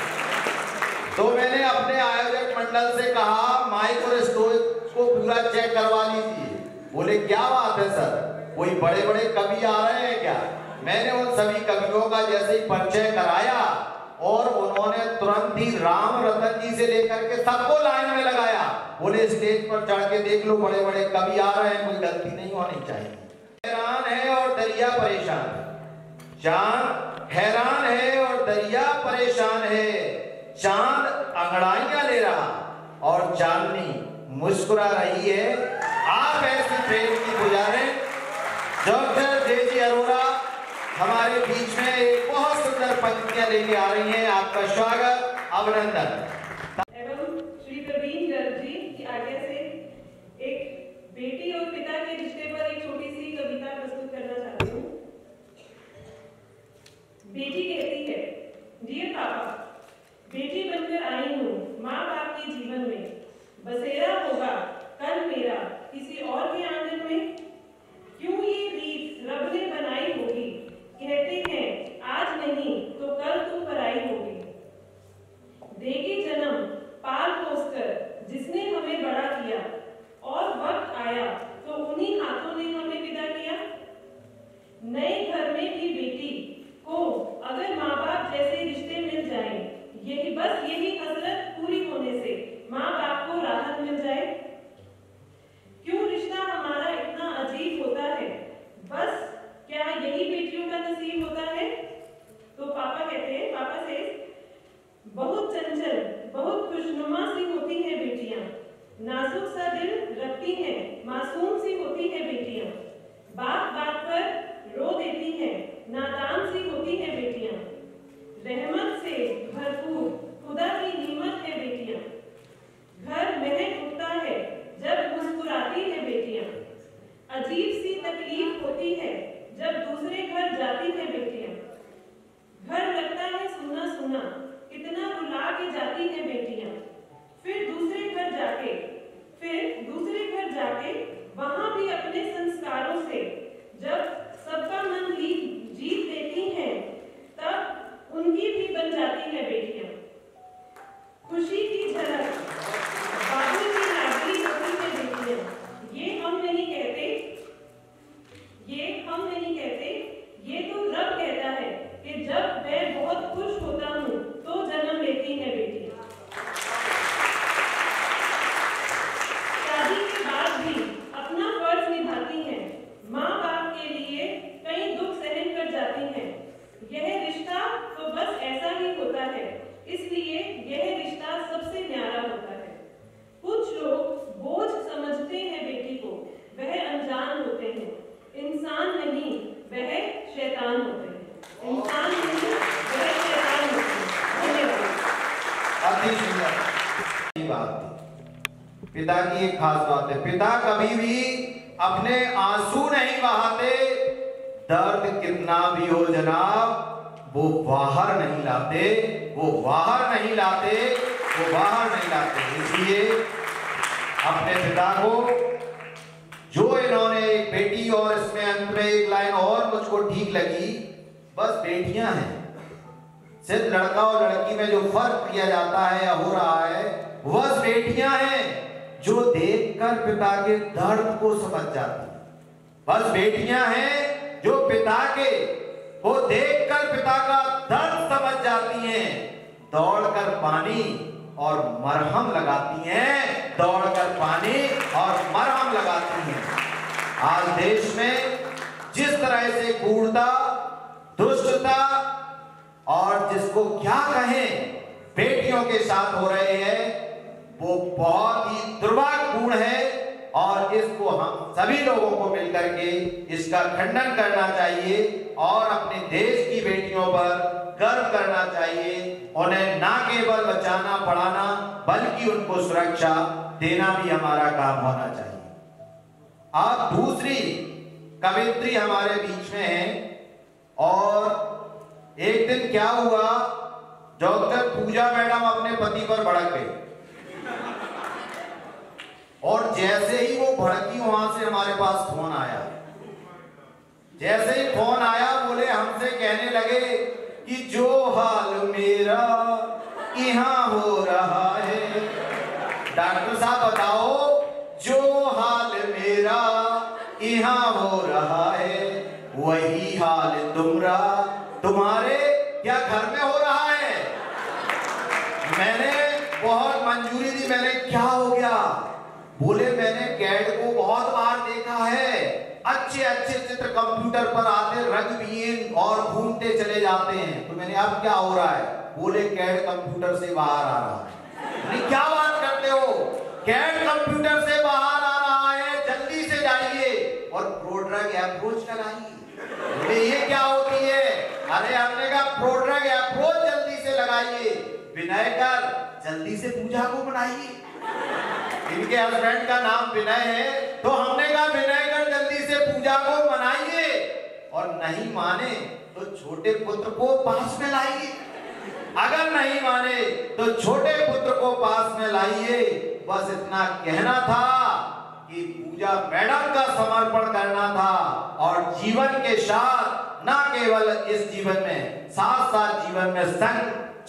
तो मैंने अपने आयोजक मंडल से कहा माइक और स्टोरेज को पूरा चेक करवा लीजिए। बोले क्या बात है सर, कोई बड़े बड़े कवि आ रहे हैं क्या? मैंने उन सभी कवियों का जैसे ही परिचय कराया और उन्होंने तुरंत ही राम रतन जी से लेकर के सबको लाइन में लगाया। बोले स्टेज पर चढ़ के देख लो, बड़े बड़े कवि आ रहे हैं, कोई गलती नहीं होनी चाहिए। हैरान है और दरिया परेशान है, चांद हैरान है और दरिया परेशान है। चांद अंगड़ाइयां ले रहा और चांदनी मुस्कुरा रही है। आप ऐसी प्रेम की पुजारी डॉक्टर जे.जी. अरोड़ा हमारे बीच में एक बहुत सुंदर पंक्तियां लेके आ रही हैं। आपका स्वागत, अभिनंदन। एवं श्री प्रवीण गर्ग जी की आज्ञा से एक बेटी और पिता के रिश्ते पर एक छोटी सी कविता प्रस्तुत करना चाहती हूँ। बेटी कहती है, डियर पापा, बेटी बनकर आई हूँ माँ बाप के जीवन में, बसेरा होगा कल मेरा किसी और के आंगन में। क्यों ये रीत रब ने बनाई होगी, कहते हैं आज नहीं तो कल तू पराई होगी। देगी जन्म पाल पोस कर जिसने हमें बड़ा किया, और वक्त आया तो उन्हीं हाथों ने हमें विदा किया। नए घर में भी बेटी को अगर माँ बाप जैसे रिश्ते मिल जाएं, यही हसरत पूरी होने से माँ बाप को राहत मिल जाए। क्यों रिश्ता हमारा इतना अजीब होता है, बस क्या यही बेटियों का नसीब होता है? तो पापा कहते हैं, पापा से बहुत चंचल बहुत खुशनुमा सी होती हैं बेटियां, नाजुक सा दिल रखती हैं, मासूम सी होती हैं बेटियां, बात बात पर रो देती हैं, नादान सी होती हैं बेटियां, रहमत से भरपूर खुदा की नियमत है बेटियां, घर महक उठता है जब मुस्कुराती है बेटियां, अजीब सी तकलीफ होती है जब दूसरे घर जाती है बेटियां, घर लगता है सुना सुना कितना रुला के जाती है बेटियां, फिर दूसरे घर जाके वहां भी अपने संस्कारों से जब सबका मन जीत लेती हैं, तब उनकी भी बन जाती है बेटियां। खुशी की झलक बाबू की लाडली होती है बेटियां, ये हम नहीं कहते, ये तो रब कहता है कि जब मैं बहुत खुश होता हूँ तो जन्म लेती है बेटियां। शादी के बाद भी अपना फर्ज निभाती हैं, माँ बाप के लिए कई दुख सहन कर जाती हैं, यह रिश्ता तो बस ऐसा ही होता है, इसलिए यह रिश्ता सबसे न्यारा होता है। कुछ लोग बोझ समझते हैं बेटी को, वह अनजान होते हैं, इंसान नहीं वह शैतान होते हैं, इंसान नहीं वह शैतान होते हैं। अति सुंदर बात। पिता की एक खास बात है, पिता कभी भी अपने आंसू नहीं बहाते, दर्द कितना भी हो जनाब वो बाहर नहीं लाते, वो बाहर नहीं लाते। इसलिए अपने पिता को, जो इन्होंने एक बेटी, और इसमें अंत में एक लाइन और मुझको ठीक लगी, बस बेटियां हैं, सिर्फ लड़का और लड़की में जो फर्क किया जाता है या हो रहा है, बस बेटियां हैं जो देखकर पिता के दर्द को समझ जाती, बस बेटियां हैं जो पिता के वो देखकर पिता का दर्द समझ जाती हैं, दौड़कर पानी और मरहम लगाती हैं, दौड़कर पानी और मरहम लगाती हैं। आज देश में जिस तरह से क्रूरता, दुष्टता और जिसको क्या कहें बेटियों के साथ हो रहे हैं, वो बहुत ही दुर्भाग्यपूर्ण है, और इसको हम सभी लोगों को मिलकर के इसका खंडन करना चाहिए और अपने देश की बेटियों पर गर्व करना चाहिए। उन्हें ना केवल बचाना पढ़ाना बल्कि उनको सुरक्षा देना भी हमारा काम होना चाहिए। अब दूसरी कवित्री हमारे बीच में है, और एक दिन क्या हुआ, डॉक्टर पूजा मैडम अपने पति पर भड़क गई, और जैसे ही वो भड़की वहां से हमारे पास फोन आया, जैसे ही फोन आया बोले, हमसे कहने लगे कि जो हाल मेरा यहाँ हो रहा है। डॉक्टर साहब बताओ जो हाल मेरा यहाँ हो रहा है वही हाल तुम्हारे क्या घर में हो रहा है? मैंने बहुत मंजूरी दी। मैंने क्या हो गया? बोले मैंने कैड को बहुत बार देखा है, अच्छे अच्छे चित्र कंप्यूटर पर आते रंग और घूमते चले जाते हैं। तो मैंने अब क्या हो रहा है? बोले कैड कंप्यूटर से बाहर आ रहा है। नहीं, क्या बात करते हो? कैड कंप्यूटर से बाहर आ रहा है, जल्दी से जाइए और प्रोड्रग अप्रोच लगाइए। ये क्या होती है? अरे हमने कहा प्रोड्रग अप्रोच जल्दी से लगाइए, विनय कर जल्दी से पूजा को मनाइए। इनके हस्बैंड का नाम विनय है, तो हमने कहा विनय कर जल्दी से पूजा को मनाइए, और नहीं माने तो छोटे पुत्र को पास में लाइए। अगर नहीं माने तो छोटे पुत्र को पास में लाइए। बस इतना कहना था कि पूजा मैडम का समर्पण करना था, और जीवन के साथ न केवल इस जीवन में, साथ साथ जीवन में संग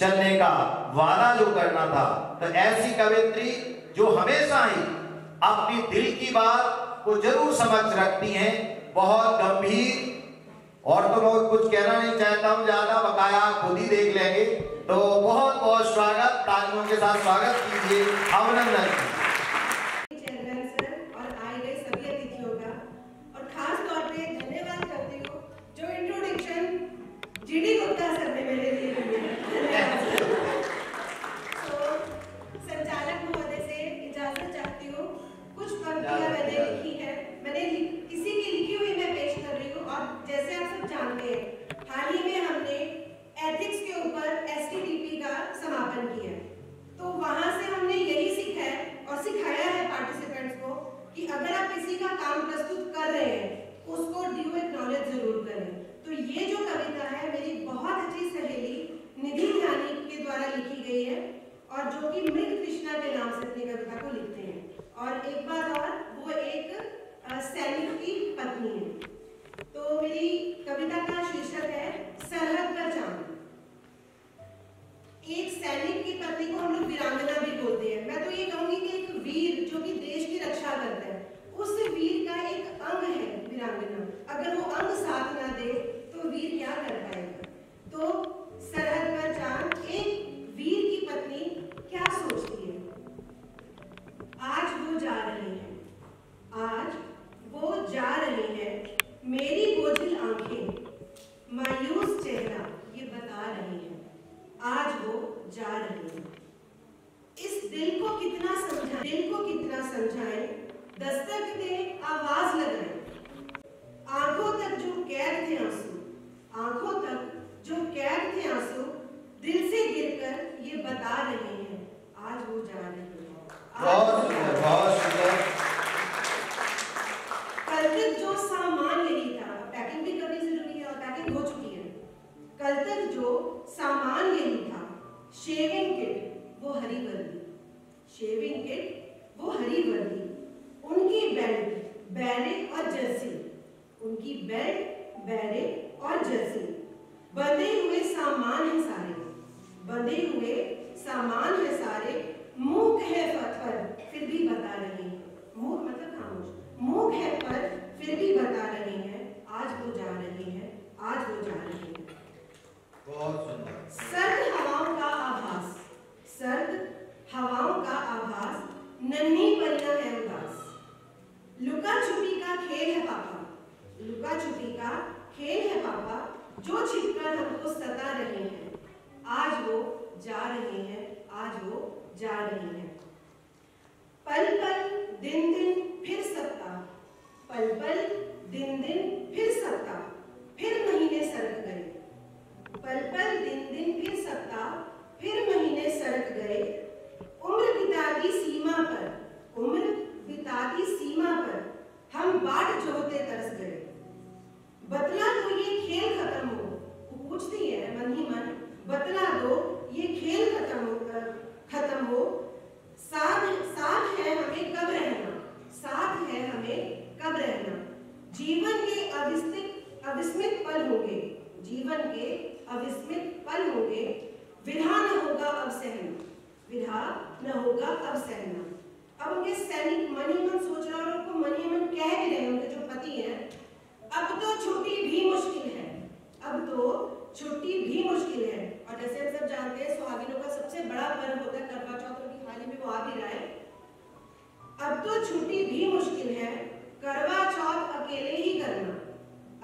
चलने का वादा जो करना था। तो ऐसी कवित्री जो हमेशा ही अपनी दिल की बात को जरूर समझ रखती हैं, बहुत गंभीर। और तो मैं कुछ कहना नहीं चाहता हूं ज्यादा, बकाया आप खुद ही देख लेंगे। तो बहुत बहुत स्वागत, तालियों के साथ स्वागत कीजिए अभिनंदन। चेयरमैन सर और आए गए सभी अतिथियों का, और खास तौर पे धन्यवाद करती हूँ जो इंट्रोडक्शन जीडी गुप्ता सर ने मेरे लिए दी है। तो संचालक महोदय से इजाजत चाहती हूँ। कुछ पंक्तियाँ मैंने लिखी है, मैंने किसी की लिखी हुई मैं पेश कर रही हूँ। और जैसे आप सब जानते हैं, हाल ही में हमने एथिक्स के ऊपर STTP का समापन किया, तो वहां से हमने यही सीखा है और सिखाया है पार्टिसिपेंट्स को कि अगर आप किसी का काम प्रस्तुत कर रहे हैं उसको ड्यू एक्नॉलेज जरूर करें। तो ये जो कविता है मेरी बहुत अच्छी सहेली निधि ध्यानी के द्वारा लिखी गई है, और जो कि मृग कृष्णा के नाम से अपनी कविता को लिखते हैं। और एक बात और, वो एक सैनिक की पत्नी है। तो मेरी कविता का शीर्षक है सरहद पर चांद। एक सैनिक की पत्नी को हम लोग वीरांगना भी बोलते हैं। मैं तो ये कहूंगी कि एक वीर जो कि देश की रक्षा करता है, उस वीर का एक अंग है वीरांगना। अगर वो अंग साथ ना दे तो वीर क्या कर पाएगा? तो सरहद पर चांद, एक वीर की पत्नी क्या सोचती है? आज वो जा रहे हैं, आज वो जा रहे हैं, मेरी बोझिल आंखें, मायूस चेहरा ये बता रहे हैं, आज वो जा रहे हैं। इस दिल को कितना समझाएं, दस्तक दे आवाज लगाएं। आंखों तक जो कैद थे आंसू, आंखों तक जो कैद थे आंसू, दिल से गिरकर ये बता रहे हैं, आज वो जा रहे हैं। बहुत सुंदर। कल तक जो सामान यही था, पैकिंग भी करनी जरूरी है और पैकिंग हो चुकी है। कल तक जो सामान यही था, शेविंग किट वो हरी वर्दी, शेविंग किट वो हरी वर्दी, उनकी बेल्ट बैरे और जर्सी, उनकी बेल्ट बैरे और जर्सी, बंधे हुए सामान है सारे, बंधे हुए सामान है सारे, मूक है पर फिर भी बता रहे हैं, मूक मतलब खामोश, मूक है पर फिर भी बता रहे हैं, आज वो जा रहे हैं, आज वो जा रहे हैं। बहुत सुंदर। सर्द हवाओं का आभास, सर्द हवाओं का आभास, नन्ही परियां है उदास, लुका छुपी का खेल है पापा, लुका छुपी का खेल है पापा, जो छिपकर हमको सता रहे हैं, आज वो जा रहे हैं, आज वो जा रहे हैं। पल पल दिन दिन फिर सप्ताह, पल पल दिन दिन फिर सप्ताह, फिर महीने सरक गए, पल पल दिन दिन फिर सप्ताह, फिर महीने सरक गए, उम्र बिताती सीमा पर, उम्र बिताती सीमा पर, हम बाट जोहते तरस गए। बतला दो ये खेल खत्म हो, वो पूछती है मन ही मन, बतला दो ये खेल खत्म हो, साथ है हमें कब रहना, साथ है हमें कब रहना। जीवन के अविस्मित पल होंगे, जीवन के अविस्मित पल होंगे, विधा न होगा अब सहना, विधा न होगा अब सहना। अब उनके सैनिक मन ही मन सोच रहे और उनको मन ही मन कह भी रहे उनके जो पति हैं, अब तो छुट्टी भी मुश्किल है, अब तो छुट्टी भी मुश्किल है। और जैसे हम सब जानते हैं सुहागिनों का सबसे बड़ा पर्व होता है करवा चौथ, की हाल ही में वो आ भी रहा है। अब तो छुट्टी भी मुश्किल है, करवा चौथ अकेले ही करना।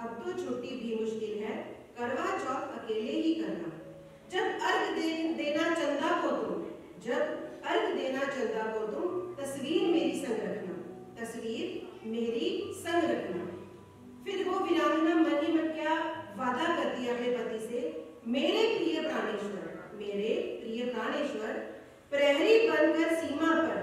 अब तो छुट्टी भी मुश्किल है, करवा चौथ अकेले ही करना। जब अर्घ देना चंदा को तुम, जब अर्घ देना चंदा को तुम, तस्वीर मेरी संग रखना, तस्वीर मेरी संग रखना। फिर वो वीरांगना मन ही मन क्या वादा करती है अपने पति से, मेरे प्रिय प्राणेश्वर, मेरे प्रिय प्राणेश्वर, प्रहरी बनकर सीमा पर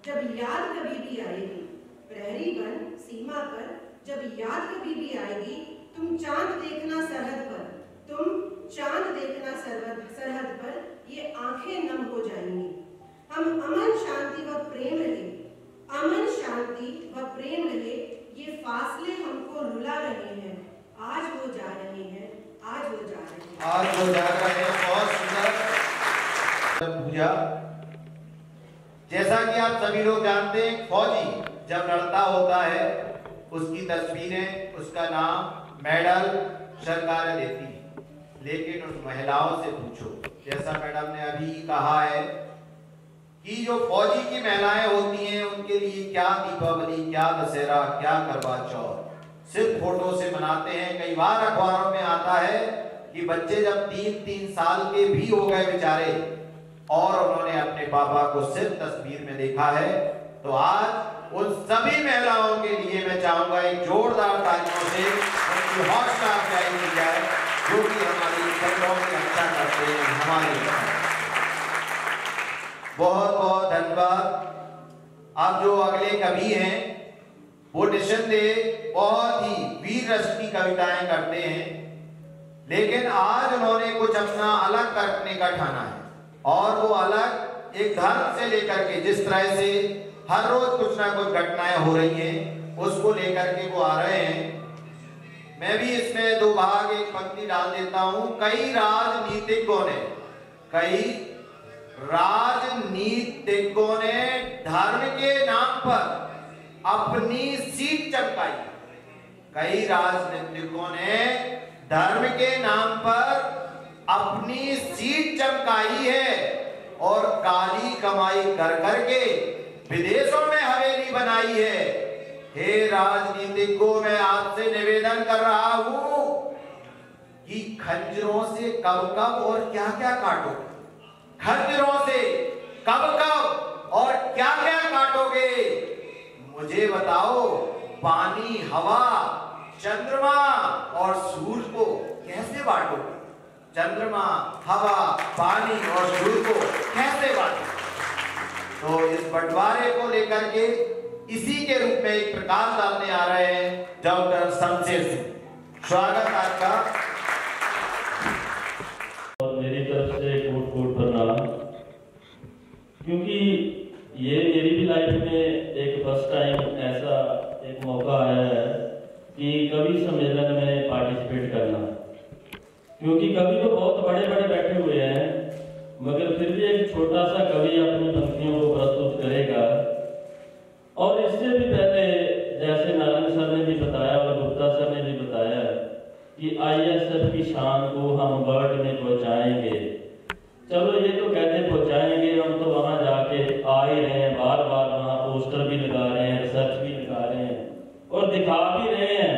जब याद कभी भी आएगी, प्रहरी बन सीमा पर जब याद कभी भी आएगी, तुम चांद देखना सरहद पर, तुम चांद देखना सरहद पर, ये आंखें नम हो जाएंगी। हम अमन शांति व प्रेम रहे, अमन शांति व प्रेम रहे, ये फासले हमको रुला रहे हैं, आज वो जा रहे हैं, आज वो जा रहे हैं, आज वो जा रहे हैं। बहुत सुंदर पूजा। जैसा कि आप सभी लोग जानते हैं, फौजी जब लड़ता होता है उसकी तस्वीरें, उसका नाम, मेडल सरकारें देती हैं। लेकिन उन महिलाओं से पूछो, जैसा मैडम ने अभी कहा है कि जो फौजी की महिलाएं होती हैं उनके लिए क्या दीपावली, क्या दशहरा, क्या करवा चौथ सिर्फ फोटो से मनाते हैं। कई बार अखबारों में आता है कि बच्चे जब 3-3 साल के भी हो गए बेचारे और उन्होंने अपने पापा को सिर्फ तस्वीर में देखा है, तो आज उन सभी महिलाओं के लिए मैं चाहूंगा एक जोरदार तालियों से उनकी हौसला अफजाई की जाए, जो कि हमारी सबों की रक्षा करते हैं। हमारे बहुत बहुत धन्यवाद। अब जो अगले कवि हैं वो निस्संदेह बहुत ही वीर रस की कविताएं करते हैं, लेकिन आज उन्होंने कुछ अपना अलग करने का ठाना है। और वो अलग एक धर्म से लेकर के, जिस तरह से हर रोज कुछ ना कुछ घटनाएं हो रही हैं, उसको लेकर के वो आ रहे हैं। मैं भी इसमें दो भाग एक पंक्ति डाल देता हूं। कई राजनीतिज्ञों ने धर्म के नाम पर अपनी सीट चमकाई। कई राजनीतिज्ञों ने धर्म के नाम पर अपनी सीट चमकाई है और काली कमाई कर करके विदेशों में हवेली बनाई है। हे राजनीतिज्ञों, मैं आपसे निवेदन कर रहा हूं कि खंजरों से कब कब और क्या क्या काटो, खंजरों से कब कब और क्या क्या काटोगे, मुझे बताओ। पानी, हवा, चंद्रमा और सूर्य को कैसे बांटोगे? चंद्रमा, हवा, पानी और सूर्य को कैसे बांटोगे? तो इस बंटवारे को लेकर के इसी के रूप में एक प्रकाश डालने आ रहे हैं डॉक्टर शमशेर सिंह। स्वागत आपका। और मेरी तरफ से कोट कोट प्रणाम, क्योंकि ये मेरी भी लाइफ में एक फर्स्ट टाइम ऐसा एक मौका आया है कि कवि सम्मेलन में पार्टिसिपेट करना। क्योंकि कवि तो बहुत बड़े बड़े बैठे हुए हैं, मगर फिर भी एक छोटा सा कवि अपनी पंक्तियों को प्रस्तुत करेगा। और इससे भी पहले जैसे नारायण सर ने भी बताया और गुप्ता सर ने भी बताया कि ISF की शान को हम वर्ल्ड में पहुंचाएंगे। चलो ये तो कहते पहुंचाएंगे, हम तो वहां जाके आ ही रहे हैं, बार बार वहां पोस्टर भी लगा रहे हैं, रिसर्च भी लगा रहे हैं और दिखा भी रहे हैं।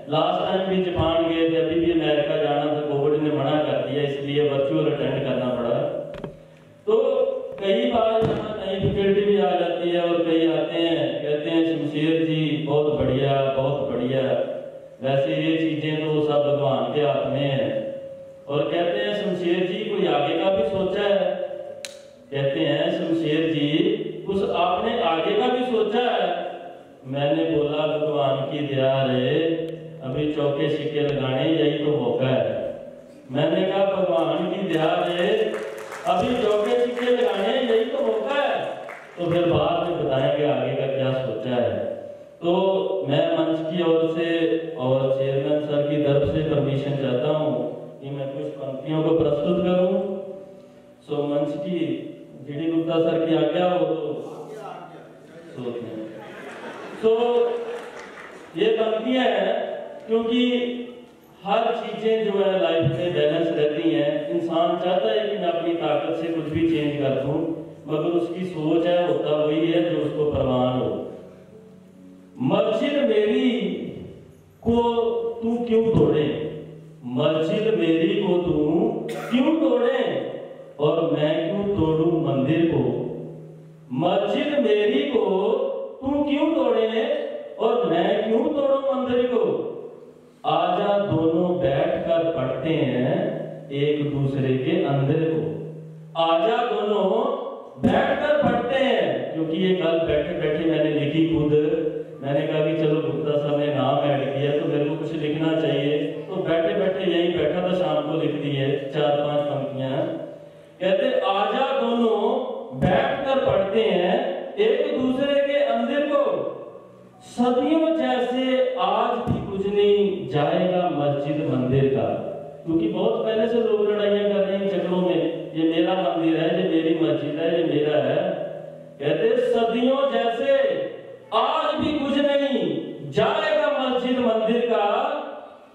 लास्ट टाइम भी जापान गए थे, अभी भी अमेरिका जाना था, कोविड ने मना कर दिया, इसलिए वर्चुअल अटेंड करना पड़ा। तो कई बार नई डिफिकल्टी भी आ जाती है और कई आते हैं कहते हैं शमशेर जी बहुत बढ़िया, बहुत बढ़िया। वैसे ये चीजें तो सब भगवान के हाथ में है। और कहते हैं शमशेर जी कोई आगे का भी सोचा है, कहते हैं शमशेर जी कुछ आपने आगे का भी सोचा है। मैंने बोला भगवान की दया रे, अभी चौके सिक्के लगाने यही तो मौका है। मैंने कहा भगवान की दया रे, अभी चौके सिक्के लगाने यही तो मौका है। तो फिर बाद में बताएंगे आगे का क्या सोचा है। तो मैं मंच की ओर से और चेयरमैन सर की तरफ से परमिशन चाहता हूँ कि मैं कुछ पंक्तियों को प्रस्तुत करूँ। सो मंच की GD गुप्ता सर की आज्ञा हो तो सोचते हैं। तो ये पंक्तियां हैं क्योंकि हर चीजें जो है लाइफ में बैलेंस रहती हैं। इंसान चाहता है कि मैं अपनी ताकत से कुछ भी चेंज कर दूं, मगर उसकी सोच है होता वही है जो उसको परवान हो। मस्जिद मेरी को तू क्यों तोड़े, मस्जिद मेरी को तू क्यों तोड़े और मैं क्यों तोड़ूं मंदिर को। मस्जिद मेरी को तू क्यों तोड़े और मैं क्यों तोड़ूं मंदिर को। आजा दोनों बैठकर पढ़ते हैं एक दूसरे के अंदर को। आजा दोनों बैठकर पढ़ते हैं, क्योंकि ये कल बैठे बैठे मैंने लिखी खुद। मैंने कहा कि चलो गुप्ता साहब ने नाम ऐड किया तो मेरे को कुछ लिखना चाहिए, तो बैठे बैठे यही बैठा था, शाम को लिख दी है 4-5 पंक्तियां। कहते आजा दोनों बैठकर पढ़ते हैं एक दूसरे के अंदर को। सदियों जैसे आज भी कुछ नहीं जाएगा मस्जिद मंदिर का, क्योंकि बहुत पहले से लोग लड़ाइयां कर रहे हैं झगड़ों में, ये मेरा मंदिर है, ये मेरी मस्जिद है, ये मेरा है। कहते सदियों जैसे आज भी कुछ नहीं जाएगा मस्जिद मंदिर का।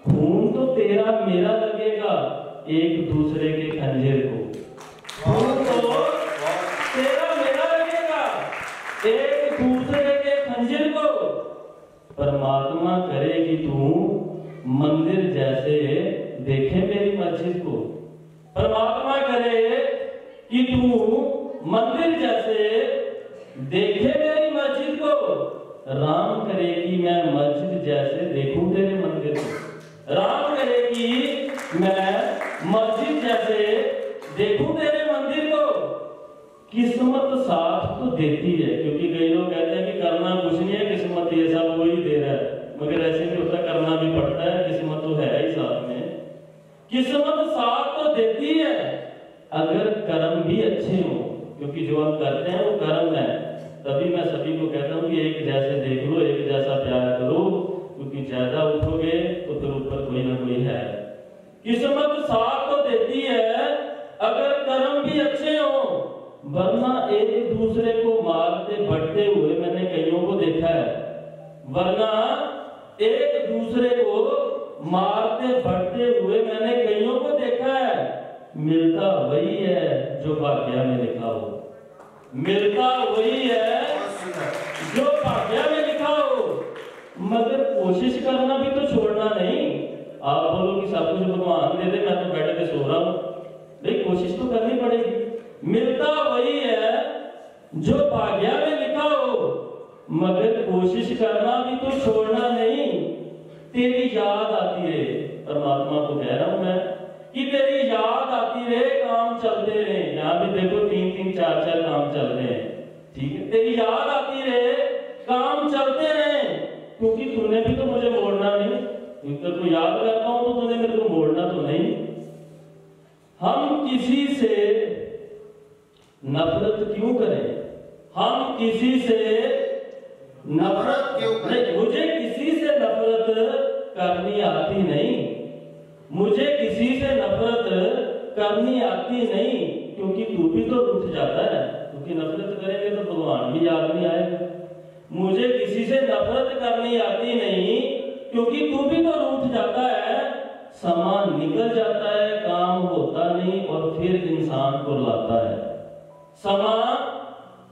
खून तो तेरा मेरा लगेगा एक दूसरे के खंजर को। खून तो तेरा मेरा लगेगा एक दूसरे के खंजर को। परमात्मा करे कि तू मंदिर जैसे देखे मेरी मस्जिद को। परमात्मा करे कि तू मंदिर जैसे देखे मेरी मस्जिद को। राम करे कि मैं मस्जिद जैसे देखूं तेरे मंदिर को। राम करे कि मैं मस्जिद जैसे देखूं तेरे मंदिर को। किस्मत साथ तो देती है, क्योंकि कई लोग कहते हैं कि करना कुछ नहीं है, किस्मत ये सब वही दे रहा है, मगर ऐसे भी होता, करना भी पड़ता है, किस्मत तो है ही साथ में। किस्मत साथ तो देती है अगर कर्म भी अच्छे हो, क्योंकि जो हम करते हैं वो कर्म है। तभी मैं सभी को कहता हूँ कि एक जैसे देख लो, एक जैसा प्यार करो, क्योंकि ज्यादा उठोगे तो फिर ऊपर कोई ना कोई है। किस्मत साथ तो देती है अगर कर्म भी अच्छे हो, वरना एक दूसरे को मारते बढ़ते हुए मैंने कईयों को देखा है। वरना एक दूसरे को मारते बढ़ते हुए मैंने कईयों को देखा है। मिलता वही है जो भाग्य में लिखा हो। मिलता वही है जो भाग्य में लिखा हो, मगर कोशिश करना भी तो छोड़ना नहीं। आप बोलो कि सब कुछ भगवान दे दे, मैं तो बैठ के सो रहा हूं, नहीं, कोशिश तो करनी पड़ेगी। मिलता वही है जो भाग्य में लिखा हो, मगर कोशिश करना भी तो छोड़ना नहीं। तेरी याद आती रहे, परमात्मा को कह रहा हूं मैं कि तेरी याद आती रहे, काम चलते रहे। यहाँ भी देखो 3-3, 4-4 काम चल रहे हैं, ठीक है। तेरी याद आती रहे, काम चलते रहे, क्योंकि तूने भी तो मुझे मोड़ना नहीं। तो याद करता हूं तो तूने मेरे को मोड़ना तो नहीं। हम किसी से नफरत क्यों करें, हम किसी से नफरत क्यों करें। मुझे किसी से नफरत करनी आती नहीं, मुझे किसी से नफरत करनी आती नहीं, क्योंकि तू भी तो रूठ जाता है, क्योंकि नफरत करेंगे तो भगवान भी याद नहीं आएगा। मुझे किसी से नफरत करनी आती नहीं, क्योंकि तू भी तो रूठ जाता है। समा निकल जाता है, काम होता नहीं, और फिर इंसान को रुलाता है। समा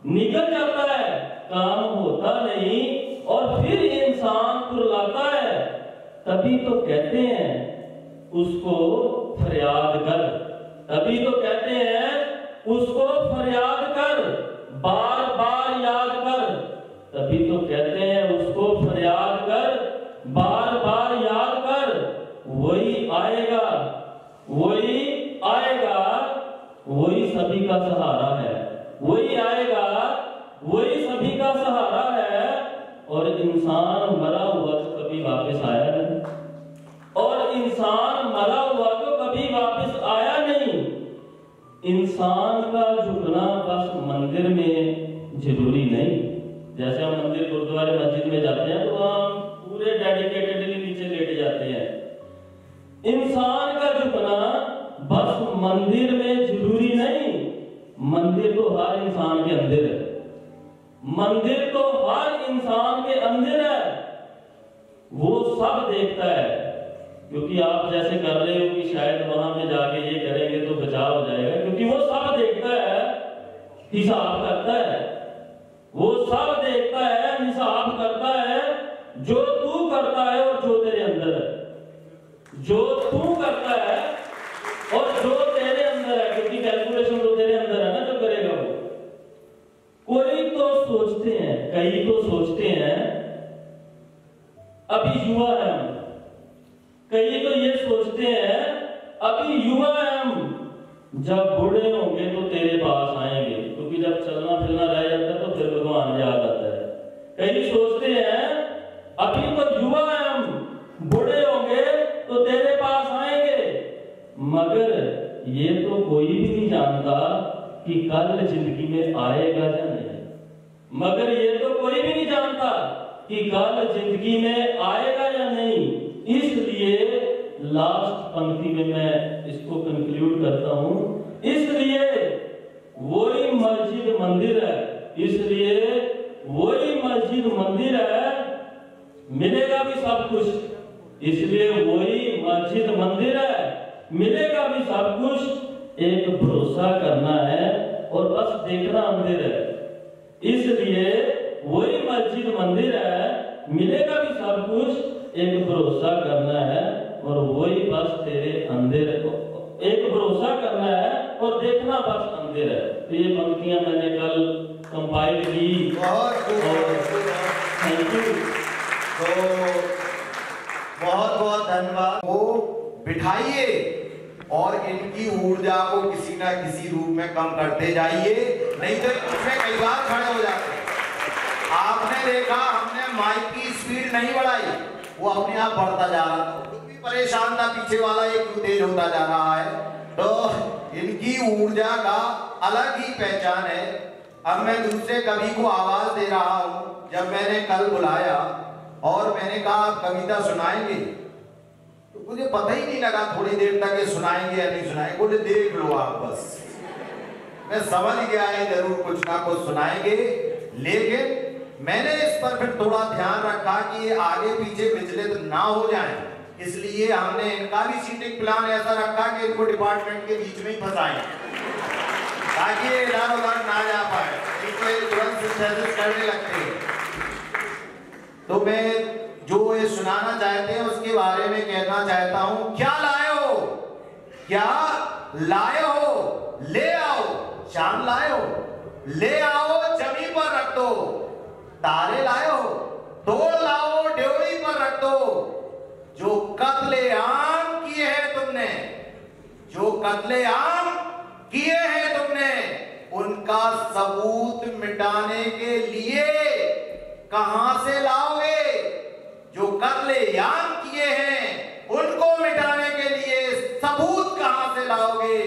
निकल जाता है, काम होता नहीं, और फिर इंसान को रुलाता है। तभी तो कहते हैं उसको फरियाद कर, तभी तो कहते हैं उसको फरियाद कर, बार बार याद कर। तभी तो कहते हैं उसको फरियाद कर, बार बार याद कर। वही आएगा, वही आएगा, वही सभी का सहारा है। वही आएगा, वही सभी का सहारा है। और इंसान मरा हुआ तो कभी वापस आया नहीं, और इंसान मरा हुआ तो कभी वापस आया नहीं। इंसान का झुकना बस मंदिर में जरूरी नहीं। जैसे हम मंदिर, गुरुद्वारे, मस्जिद में जाते हैं तो हम पूरे डेडिकेटेडली नीचे लेट जाते हैं। इंसान का झुकना बस मंदिर में जरूरी नहीं, मंदिर तो हर इंसान के अंदर है। मंदिर तो हर इंसान के अंदर है, वो सब देखता है। क्योंकि आप जैसे कर रहे हो कि शायद वहां पे जाके ये करेंगे तो बचाव हो जाएगा, क्योंकि वो सब देखता है, हिसाब करता है, वो सब देखता है, हिसाब करता है, जो तू करता है और जो तेरे अंदर है, जो तू करता है और जो तेरे अंदर है, क्योंकि कैलकुलेशन तो तेरे अंदर है ना, जो करेगा वो। कोई तो सोचते हैं, कई तो सोचते हैं अभी युवा है हम, कई तो ये सोचते हैं अभी युवा है हम, जब बूढ़े होंगे तो तेरे पास आएंगे, क्योंकि जब चलना फिरना रह जाता है तो फिर भगवान याद आता है। कई सोचते हैं अभी तो युवा है हम, बूढ़े होंगे तो तेरे पास आएंगे, मगर ये तो कोई भी नहीं जानता कि कल जिंदगी में आएगा या नहीं, मगर ये तो कोई भी नहीं जानता कि कल जिंदगी में आएगा या नहीं। इसलिए लास्ट पंक्ति में मैं इसको कंक्लूड करता हूं, इसलिए वही मस्जिद मंदिर है, इसलिए वही मस्जिद मंदिर है, मिलेगा भी सब कुछ, इसलिए वही मस्जिद मंदिर है, मिलेगा भी सब कुछ, एक भरोसा करना है और बस देखना अंधेर है। इसलिए वही मस्जिद मंदिर है, मिलेगा भी सब कुछ, एक भरोसा करना है और वही बस तेरे अंधेर, एक भरोसा करना है और देखना बस अंधेर है। तो ये पंक्तियां मैंने कल कंपाइल की। Thank you. तो बहुत बहुत धन्यवाद। वो बिठाइए और इनकी ऊर्जा को किसी ना किसी रूप में कम करते जाइए, नहीं तो इसमें कई बार खड़े हो जाते हैं। आपने देखा हमने माइक की स्पीड नहीं बढ़ाई, वो अपने आप बढ़ता जा रहा था, खुद भी परेशान था, पीछे वाला एक तेज होता जा रहा है। तो इनकी ऊर्जा का अलग ही पहचान है। अब मैं दूसरे कवि को आवाज दे रहा हूं। जब मैंने कल बुलाया और मैंने कहा आप कविता सुनाएंगे, तो मुझे पता ही नहीं लगा थोड़ी देर तक ये सुनाएंगे या नहीं सुनाएंगे। बोले देख लो आप बस। मैं समझ गया है जरूर कुछ ना कुछ सुनाएंगे, लेकिन मैंने इस पर फिर थोड़ा ध्यान रखा कि ये आगे पीछे विचलित ना हो जाएं, इसलिए हमने इनका भी सीटिंग प्लान ऐसा रखा कि इनको डिपार्टमेंट के बीच में ही फंसाएं, ताकि ये इधर उधर ना जा पाए, इनको तुरंत सिंथेसिस करने लगते हैं। तो मैं जो ये सुनाना चाहते हैं उसके बारे में कहना चाहता हूं। क्या लाए हो, क्या लाए हो, ले आओ, चांद लाए हो, ले आओ, जमीन पर रख दो, तारे लाए हो, तोड़ लाओ, ड्योढ़ी पर रख दो। जो कत्लेआम किए हैं तुमने, जो कत्लेआम किए हैं तुमने, उनका सबूत मिटाने के लिए कहां से लाओगे? जो कत्लेआम किए हैं उनको मिटाने के लिए सबूत कहां से लाओगे?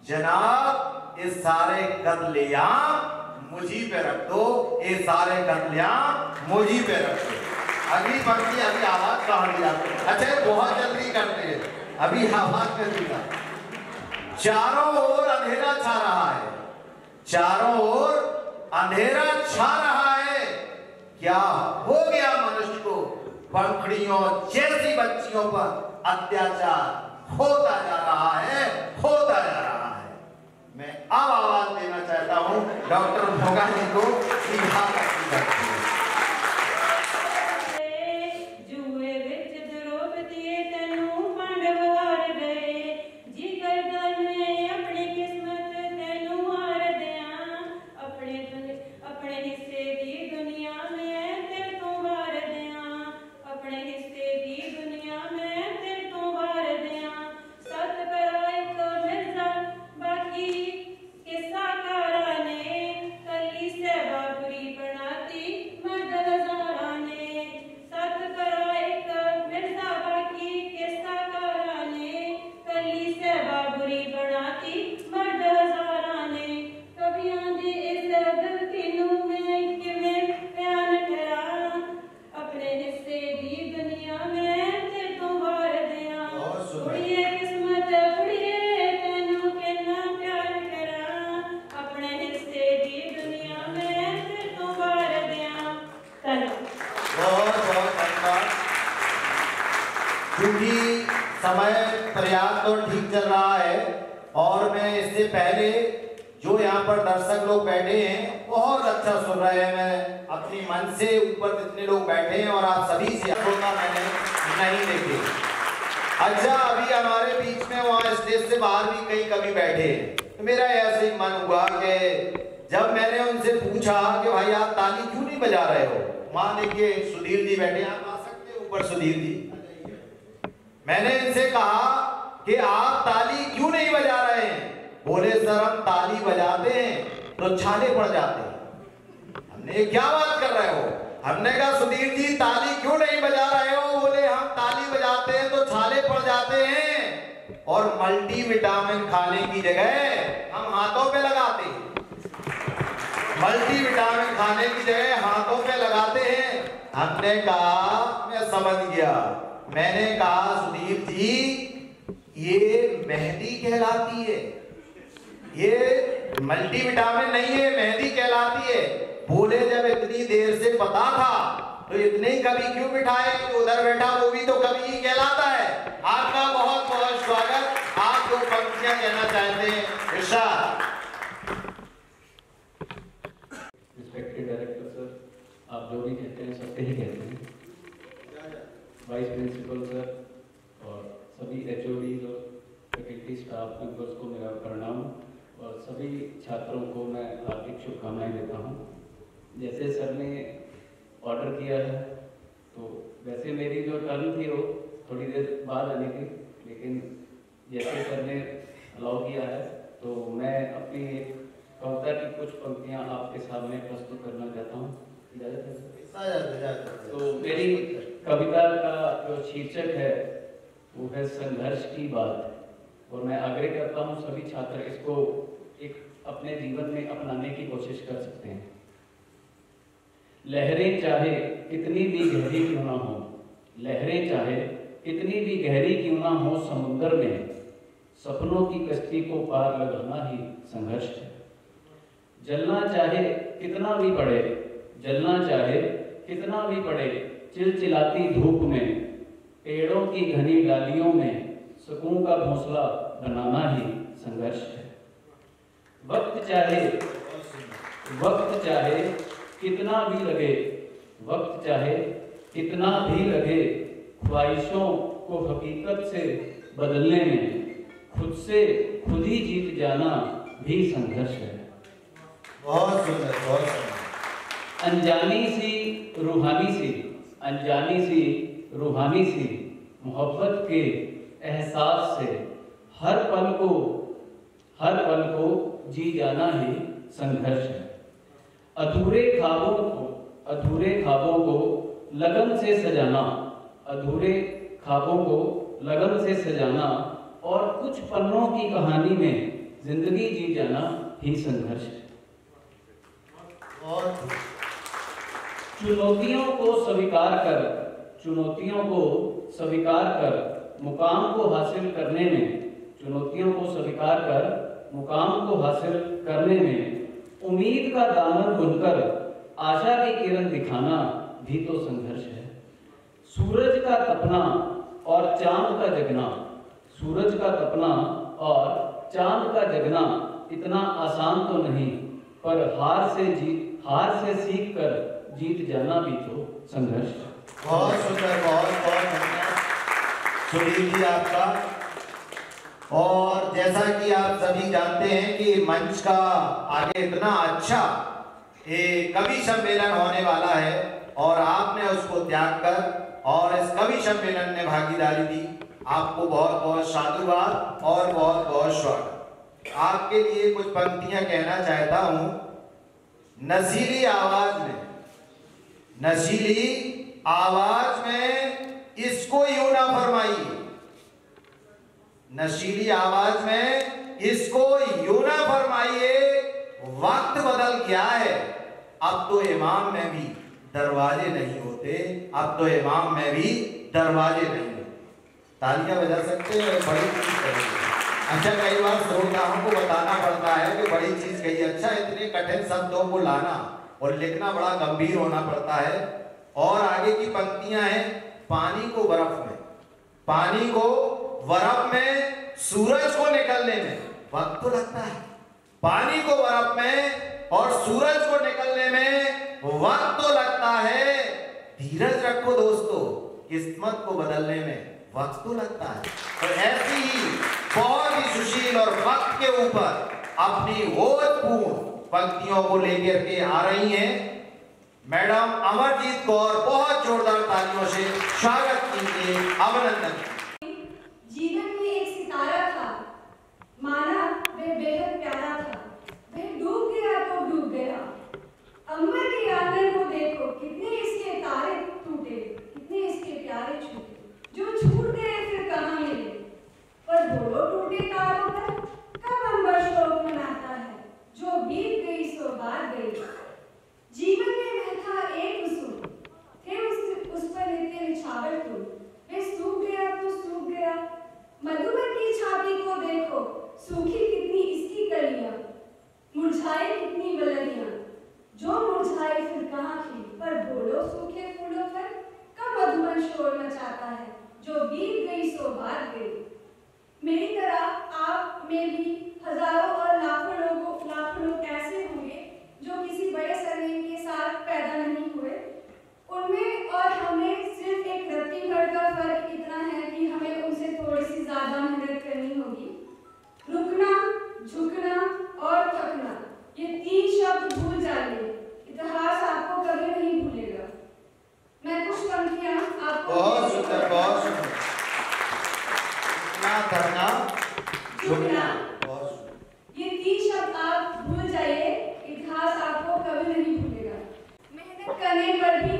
जनाब, ये सारे कत्लेआम मुझी पे रख दो, ये सारे कत्लेआम मुझी पे रख दो। अगली पंक्ति अभी आवाज कहां दिया? अच्छा, बहुत जल्दी करते हैं, अभी आवाज कर दिया। चारों ओर अंधेरा छा रहा है, चारों ओर अंधेरा छा रहा है। क्या हो गया मनुष्य को? पंखुड़ियों जैसी बच्चियों पर अत्याचार होता जा रहा है, होता जा रहा है। मैं अब आवाज देना चाहता हूं डॉक्टर भोगा जी को। किस्सा कारा ने कली से बाबरी बनाती समय पर्याप्त और ठीक चल रहा है और मैं इससे पहले जो यहाँ पर दर्शक लोग बैठे हैं बहुत अच्छा सुन रहे हैं। मैं अपनी मन से ऊपर जितने लोग बैठे हैं और आप सभी से होता मैंने नहीं देखे। अच्छा, अभी हमारे बीच में वहाँ स्टेज से बाहर भी कई कवि बैठे हैं, तो मेरा ऐसे ही मन हुआ कि जब मैंने उनसे पूछा कि भाई आप ताली क्यों नहीं बजा रहे हो, वहाँ देखिए सुधीर जी बैठे, आप आ सकते हैं ऊपर सुधीर जी। मैंने इनसे कहा कि आप ताली क्यों नहीं बजा रहे हैं? बोले सर हम ताली बजाते हैं तो छाले पड़ जाते हैं। हमने क्या बात कर रहे हो? हमने कहा सुधीर जी ताली क्यों नहीं बजा रहे हो? बोले हम ताली बजाते हैं तो छाले पड़ जाते हैं और मल्टीविटामिन खाने की जगह हम हाथों पे लगाते हैं। मल्टीविटामिन खाने की जगह हाथों पे लगाते हैं। हमने कहा मैं समझ गया। मैंने कहा सुधीर जी ये मेहंदी कहलाती है, ये मल्टीविटामिन नहीं है, मेहंदी कहलाती है। बोले जब इतनी देर से पता था तो इतने ही कवि क्यों बिठाए? उधर बैठा वो भी तो कवि ही कहलाता है। आपका बहुत बहुत स्वागत। आप दो पंक्तियां कहना चाहते हैं इरशाद। रिस्पेक्टेड डायरेक्टर सर, आप जो भी कहते हैं सब सही कहते हैं। वाइस प्रिंसिपल सर और सभी एचओडी और फैकल्टी स्टाफ मेंबर्स को मेरा प्रणाम और सभी छात्रों को मैं हार्दिक शुभकामनाएं देता हूं। जैसे सर ने ऑर्डर किया है तो वैसे मेरी जो टर्न थी वो थोड़ी देर बाद आनी थी, लेकिन जैसे सर ने अलाउ किया है तो मैं अपनी कविता की कुछ पंक्तियां आपके सामने प्रस्तुत करना चाहता हूँ। इजाजत है सर? तो मेरी कविता का जो शीर्षक है वो है संघर्ष की बात और मैं आग्रह करता हूँ सभी छात्र इसको एक अपने जीवन में अपनाने की कोशिश कर सकते हैं। लहरें चाहे कितनी भी गहरी क्यों ना हो, लहरें चाहे कितनी भी गहरी क्यों ना हो समुद्र में, सपनों की कश्ती को पार लगाना ही संघर्ष है। जलना चाहे कितना भी पड़े, जलना चाहे कितना भी पड़े चिलचिलाती धूप में, पेड़ों की घनी डालियों में सुकून का घोंसला बनाना ही संघर्ष है। वक्त चाहे कितना भी लगे, वक्त चाहे कितना भी लगे, ख्वाहिशों को हकीकत से बदलने में खुद से खुद ही जीत जाना भी संघर्ष है। बहुत सुंदर, बहुत सुंदर। अनजानी सी रूहानी सी, अनजानी सी रूहानी सी मोहब्बत के एहसास से हर पल को जी जाना ही संघर्ष है। अधूरे ख्वाबों को लगन से सजाना, अधूरे ख्वाबों को लगन से सजाना और कुछ पन्नों की कहानी में जिंदगी जी जाना ही संघर्ष है। और चुनौतियों को स्वीकार कर मुकाम को हासिल करने में, चुनौतियों को स्वीकार कर मुकाम को हासिल करने में उम्मीद का दामन बुनकर आशा की किरण दिखाना भी तो संघर्ष है। सूरज का तपना और चांद का जगना, सूरज का तपना और चांद का जगना इतना आसान तो नहीं, पर हार से सीख कर जीत जाना भी तो संघर्ष है। बहुत सुंदर, बहुत बहुत धन्यवाद सुधीर जी आपका। और जैसा कि आप सभी जानते हैं कि मंच का आगे इतना अच्छा एक कवि सम्मेलन होने वाला है और आपने उसको त्याग कर और इस कवि सम्मेलन में भागीदारी दी, आपको बहुत बहुत साधुवाद और बहुत बहुत स्वागत। आपके लिए कुछ पंक्तियां कहना चाहता हूं। नशीली आवाज में इसको यूं ना फरमाइए, नशीली आवाज में इसको यूं ना फरमाइए, वक्त बदल गया है, अब तो इमाम में भी दरवाजे नहीं होते, अब तो इमाम में भी दरवाजे नहीं होते। तालियां बजा सकते हैं, बड़ी चीज कही। अच्छा, कई बार श्रोताओं को बताना पड़ता है कि बड़ी चीज कही। अच्छा, इतने कठिन शब्दों को लाना और लिखना बड़ा गंभीर होना पड़ता है। और आगे की पंक्तियां हैं, पानी को बर्फ में सूरज को निकलने में वक्त तो लगता है, पानी को बर्फ में और सूरज को निकलने में वक्त तो लगता है। धीरज रखो दोस्तों, किस्मत को बदलने में वक्त तो लगता है। तो ऐसी ही बहुत ही सुशील और वक्त के ऊपर अपनी ओजपूर्ण पंक्तियों को लेकर के आ रही हैं मैडम अमरजीत कौर। बहुत जोरदार तालियों से स्वागत कीजिए, अभिनंदन। जीवन में एक सितारा था, माना वह बेहद प्यारा था। वह डूब गया तो डूब गया। अंबर के आंगन को देखो, कितने इसके तारे टूटे, कितने इसके प्यारे छूटे। जो छूट गए फिर कहाँ मिले, पर बोलो टूटे तारों पर कब अंबर शोक मनाता है। जो बीत गई सो बात गई। जीवन में वह था एक कुसुम, थे उस पर नित्य निछावर फूल। वह सूख गया तो सूख गया। मधुमत की छाती को देखो, सूखी कितनी इसकी कलियां, मुरझाई कितनी बलनियां। जो मुरझाई फिर कहाँ खिली, पर बोलो सूखे फूलों पर कब मधुमन शोर मचाता है। जो बीत गई सो बात गई। मेरी तरह आप में भी हजारों और लाखों लोग ऐसे होंगे जो किसी बड़े सरनेम के साथ पैदा नहीं हुए। उनमें और हमें सिर्फ एक रत्ती भर का फर्क इतना है कि हमें उनसे थोड़ी सी ज्यादा मेहनत करनी होगी। रुकना, झुकना और थकना, ये 3 शब्द भूल जाइए, इतिहास आपको कभी नहीं भूलेगा। मैं कुछ पंक्तियां आपको बहुत सुंदर, बहुत सुंदर। थकना, झुकना, बहुत सुंदर। ये 3 शब्द आप भूल जाइए, इतिहास आपको कभी नहीं भूलेगा। मेहनत करने पर भी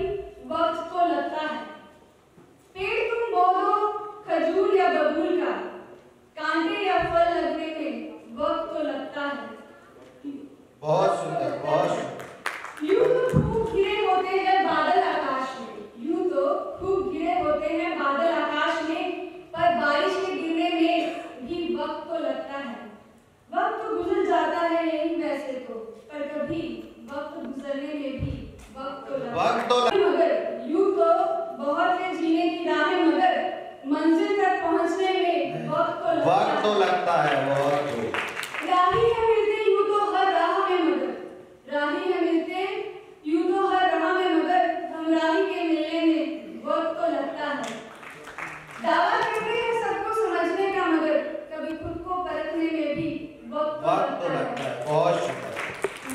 वक्त तो लगता है। पेड़ तुम बो दो खजूर या बबूल का, कांटे या फल लगने में वक्त तो लगता है। बहुत सुंदर, बहुत सुंदर। यूं तो खूब घिरे होते हैं बादल आकाश में, यूं तो खूब घिरे होते हैं बादल आकाश में, पर बारिश के गिरने में भी वक्त तो लगता है। वक्त तो गुजर जाता है यही वैसे तो, पर कभी वक्त गुजरने में भी वक्त तो लगता है। मगर यूं तो बहुत है जीने की राहें, मगर मंजिल तक पहुंचने में वक्त तो लगता है। बहुत राही है मिलते यूं तो हर राह में, मगर राही है मिलते यूं तो हर राह में, मगर हम राही के मिलने में वक्त तो लगता है। दावा करते हैं सबको समझने का, मगर कभी खुद को परखने में भी वक्त तो लगता है। बहुत शुक्रिया।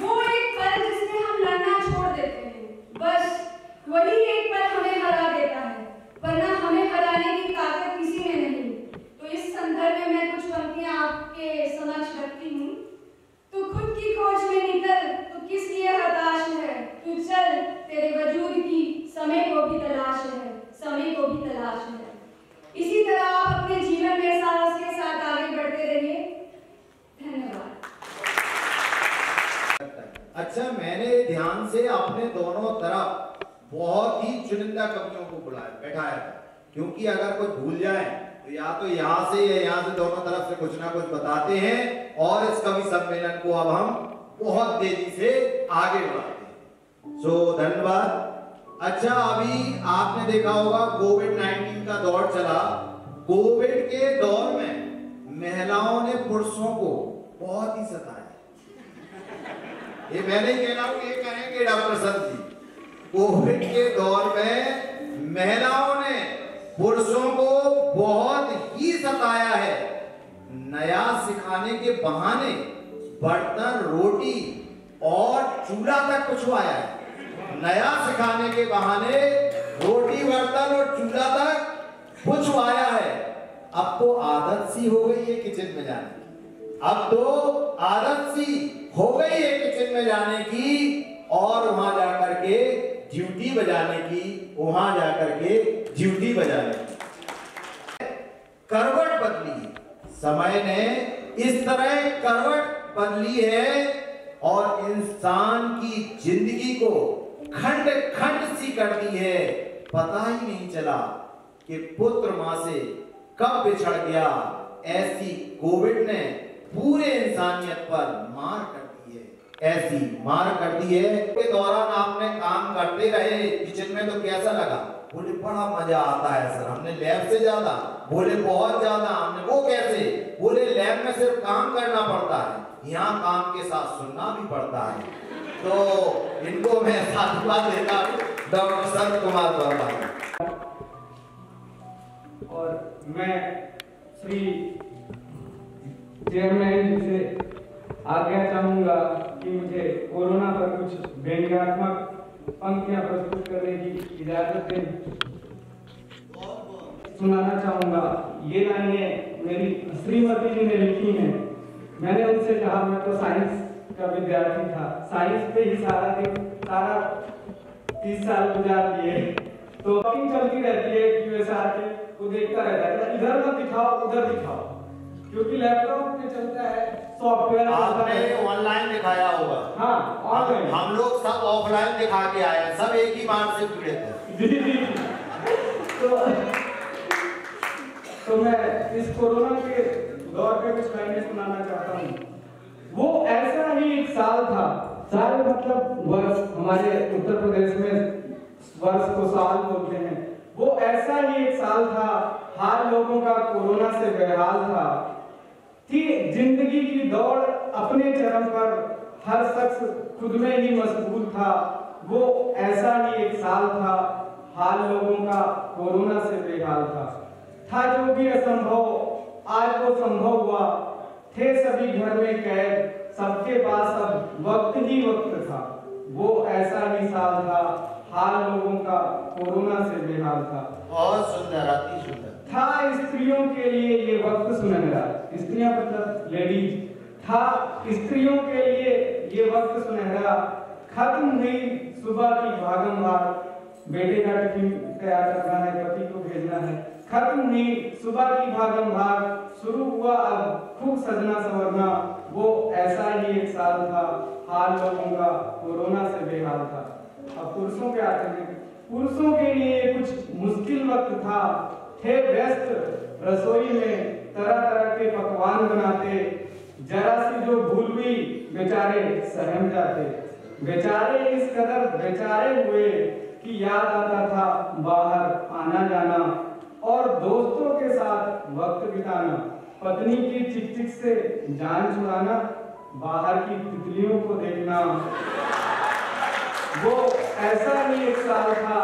वो एक पल जिसमें हम लड़ना छोड़ देते हैं, बस वही एक पल हमें हरा देता है, वरना हमें हराने की ताकत किसी में नहीं। तो इस संदर्भ में मैं कुछ पंक्तियां आपके समक्ष रखती हूँ। तू खुद की खोज में निकल, तू किस लिए हताश है, तू चल तेरे वजूद की समय को भी तलाश है, समय को भी तलाश है। इसी तरह आप अपने जीवन में साहस के साथ आगे बढ़ते रहिए। धन्यवाद। अच्छा, मैंने ध्यान से अपने दोनों तरफ बहुत ही चुनिंदा कवियों को बुलाया, बैठाया था, क्योंकि अगर कुछ भूल जाए तो या तो यहाँ से या यहाँ से दोनों तरफ से कुछ ना कुछ बताते हैं और इस कवि सम्मेलन को अब हम बहुत तेजी से आगे बढ़ाते हैं। सो धन्यवाद। अच्छा, अभी आपने देखा होगा कोविड-19 का दौर चला। कोविड के दौर में महिलाओं ने पुरुषों को बहुत ही सताया। ये मैं नहीं कह रहा हूं, ये कहेंगे डॉक्टर सर जी। कोविड के दौर में महिलाओं ने पुरुषों को बहुत ही सताया है। नया सिखाने के बहाने बर्तन, रोटी और चूल्हा तक पुछवाया है। नया सिखाने के बहाने रोटी, बर्तन और चूल्हा तक पुछवाया है। अब तो आदत सी हो गई है किचन में जाने की, अब तो आदत सी हो गई है किचन में जाने की और वहां जाकर के ड्यूटी बजाने की, वहां जाकर के ड्यूटी बजाने की। करवट बदली, समय ने इस तरह करवट बदली है और इंसान की जिंदगी को खंड खंड सी कर दी है। पता ही नहीं चला कि पुत्र मां से कब बिछड़ गया। ऐसी कोविड ने पूरे इंसानियत पर मार कर दी है, ऐसी मार कर दी है। के दौरान आपने काम करते रहे किचन में, तो कैसा लगा? बोले बड़ा मजा आता है सर, हमने लैब से ज्यादा। बोले बहुत ज्यादा। हमने वो कैसे? बोले लैब में सिर्फ काम करना पड़ता है, यहाँ काम के साथ सुनना भी पड़ता है। तो इनको मैं साधुवाद देता हूँ, डॉक्टर संत कुमार वर्मा। और मैं श्री चेयरमैन जी से आज्ञा चाहूंगा कि मुझे कोरोना पर कुछ व्यंग्यात्मक पंक्तियां प्रस्तुत करने की इजाजत दें। सुनाना चाहूंगा। ये लाइनें मेरी श्रीमती जी ने लिखी हैं। मैंने उनसे कहा, मैं तो साइंस का विद्यार्थी था, साइंस पे ही सारा 30 साल गुजार दिए। तो चलती रहती है QSR के, वो देखता रहता है इधर मत दिखाओ उधर दिखाओ, क्योंकि लैपटॉप में चलता है सॉफ्टवेयर। आपने ऑनलाइन दिखाया होगा। हाँ, ऑनलाइन। हम लोग सब ऑफलाइन दिखा के आए हैं, सब एक ही बार से जुड़े थे। जी। तो मैं इस कोरोना के दौर पे कुछ लाइनें सुनाना चाहता हूँ। वो ऐसा ही एक साल था, साल मतलब वर्ष, हमारे उत्तर प्रदेश में वर्ष को साल बोलते हैं। वो ऐसा ही एक साल था, हाल लोगों का कोरोना से बेहाल था। थी जिंदगी की दौड़ अपने चरम पर, हर शख्स खुद में ही मशगूल था। वो ऐसा ही एक साल था, हाल लोगों का कोरोना से बेहाल था जो भी असंभव आज वो संभव हुआ। थे सभी घर में कैद, सबके पास अब वक्त ही वक्त था। वो ऐसा ही साल था, हाल लोगों का कोरोना से बेहाल था। बहुत सुंदर, अति सुंदर था स्त्रियों के लिए ये वक्त सुनहरा। स्त्रियां मतलब लेडीज। था स्त्रियों के लिए ये वक्त सुनहरा। खत्म हुई सुबह की भागम भाग, बेटे का टिफिन तैयार करना है, पति को भेजना है। खत्म हुई सुबह की भागम भाग, शुरू हुआ अब खूब सजना संवरना। वो ऐसा ही एक साल था, हाल लोगों का कोरोना से बेहाल था। अब पुरुषों के आते हैं। पुरुषों के लिए कुछ मुश्किल वक्त था। थे व्यस्त रसोई में, तरह तरह के पकवान बनाते। जरा सी जो भूल हुई बेचारे सहम जाते। बेचारे इस कदर बेचारे हुए कि याद आता था बाहर आना जाना और दोस्तों के साथ वक्त बिताना। पत्नी की चिक चिक से जान छुड़ाना, बाहर की तितलियों को देखना। वो ऐसा ही एक साल था,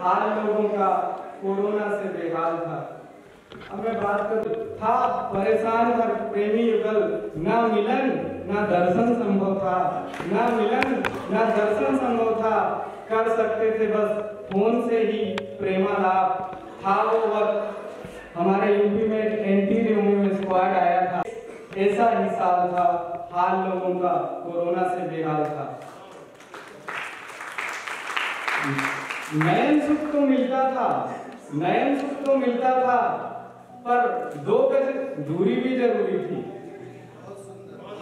हाल लोगों का कोरोना से बेहाल था। अब मैं बात करूं, था परेशान हर प्रेमी युगल, ना मिलन ना दर्शन संभव था। ना मिलन ना दर्शन संभव था, कर सकते थे बस फोन से ही प्रेमालाप। था वो वक्त हमारे यूपी में एंटी रिमूवल स्क्वाड आया था। ऐसा ही साल था, हाल लोगों का कोरोना से बेहाल था। नयन सुख तो मिलता था, नयन सुख तो मिलता था, पर 2 गज दूरी भी जरूरी थी।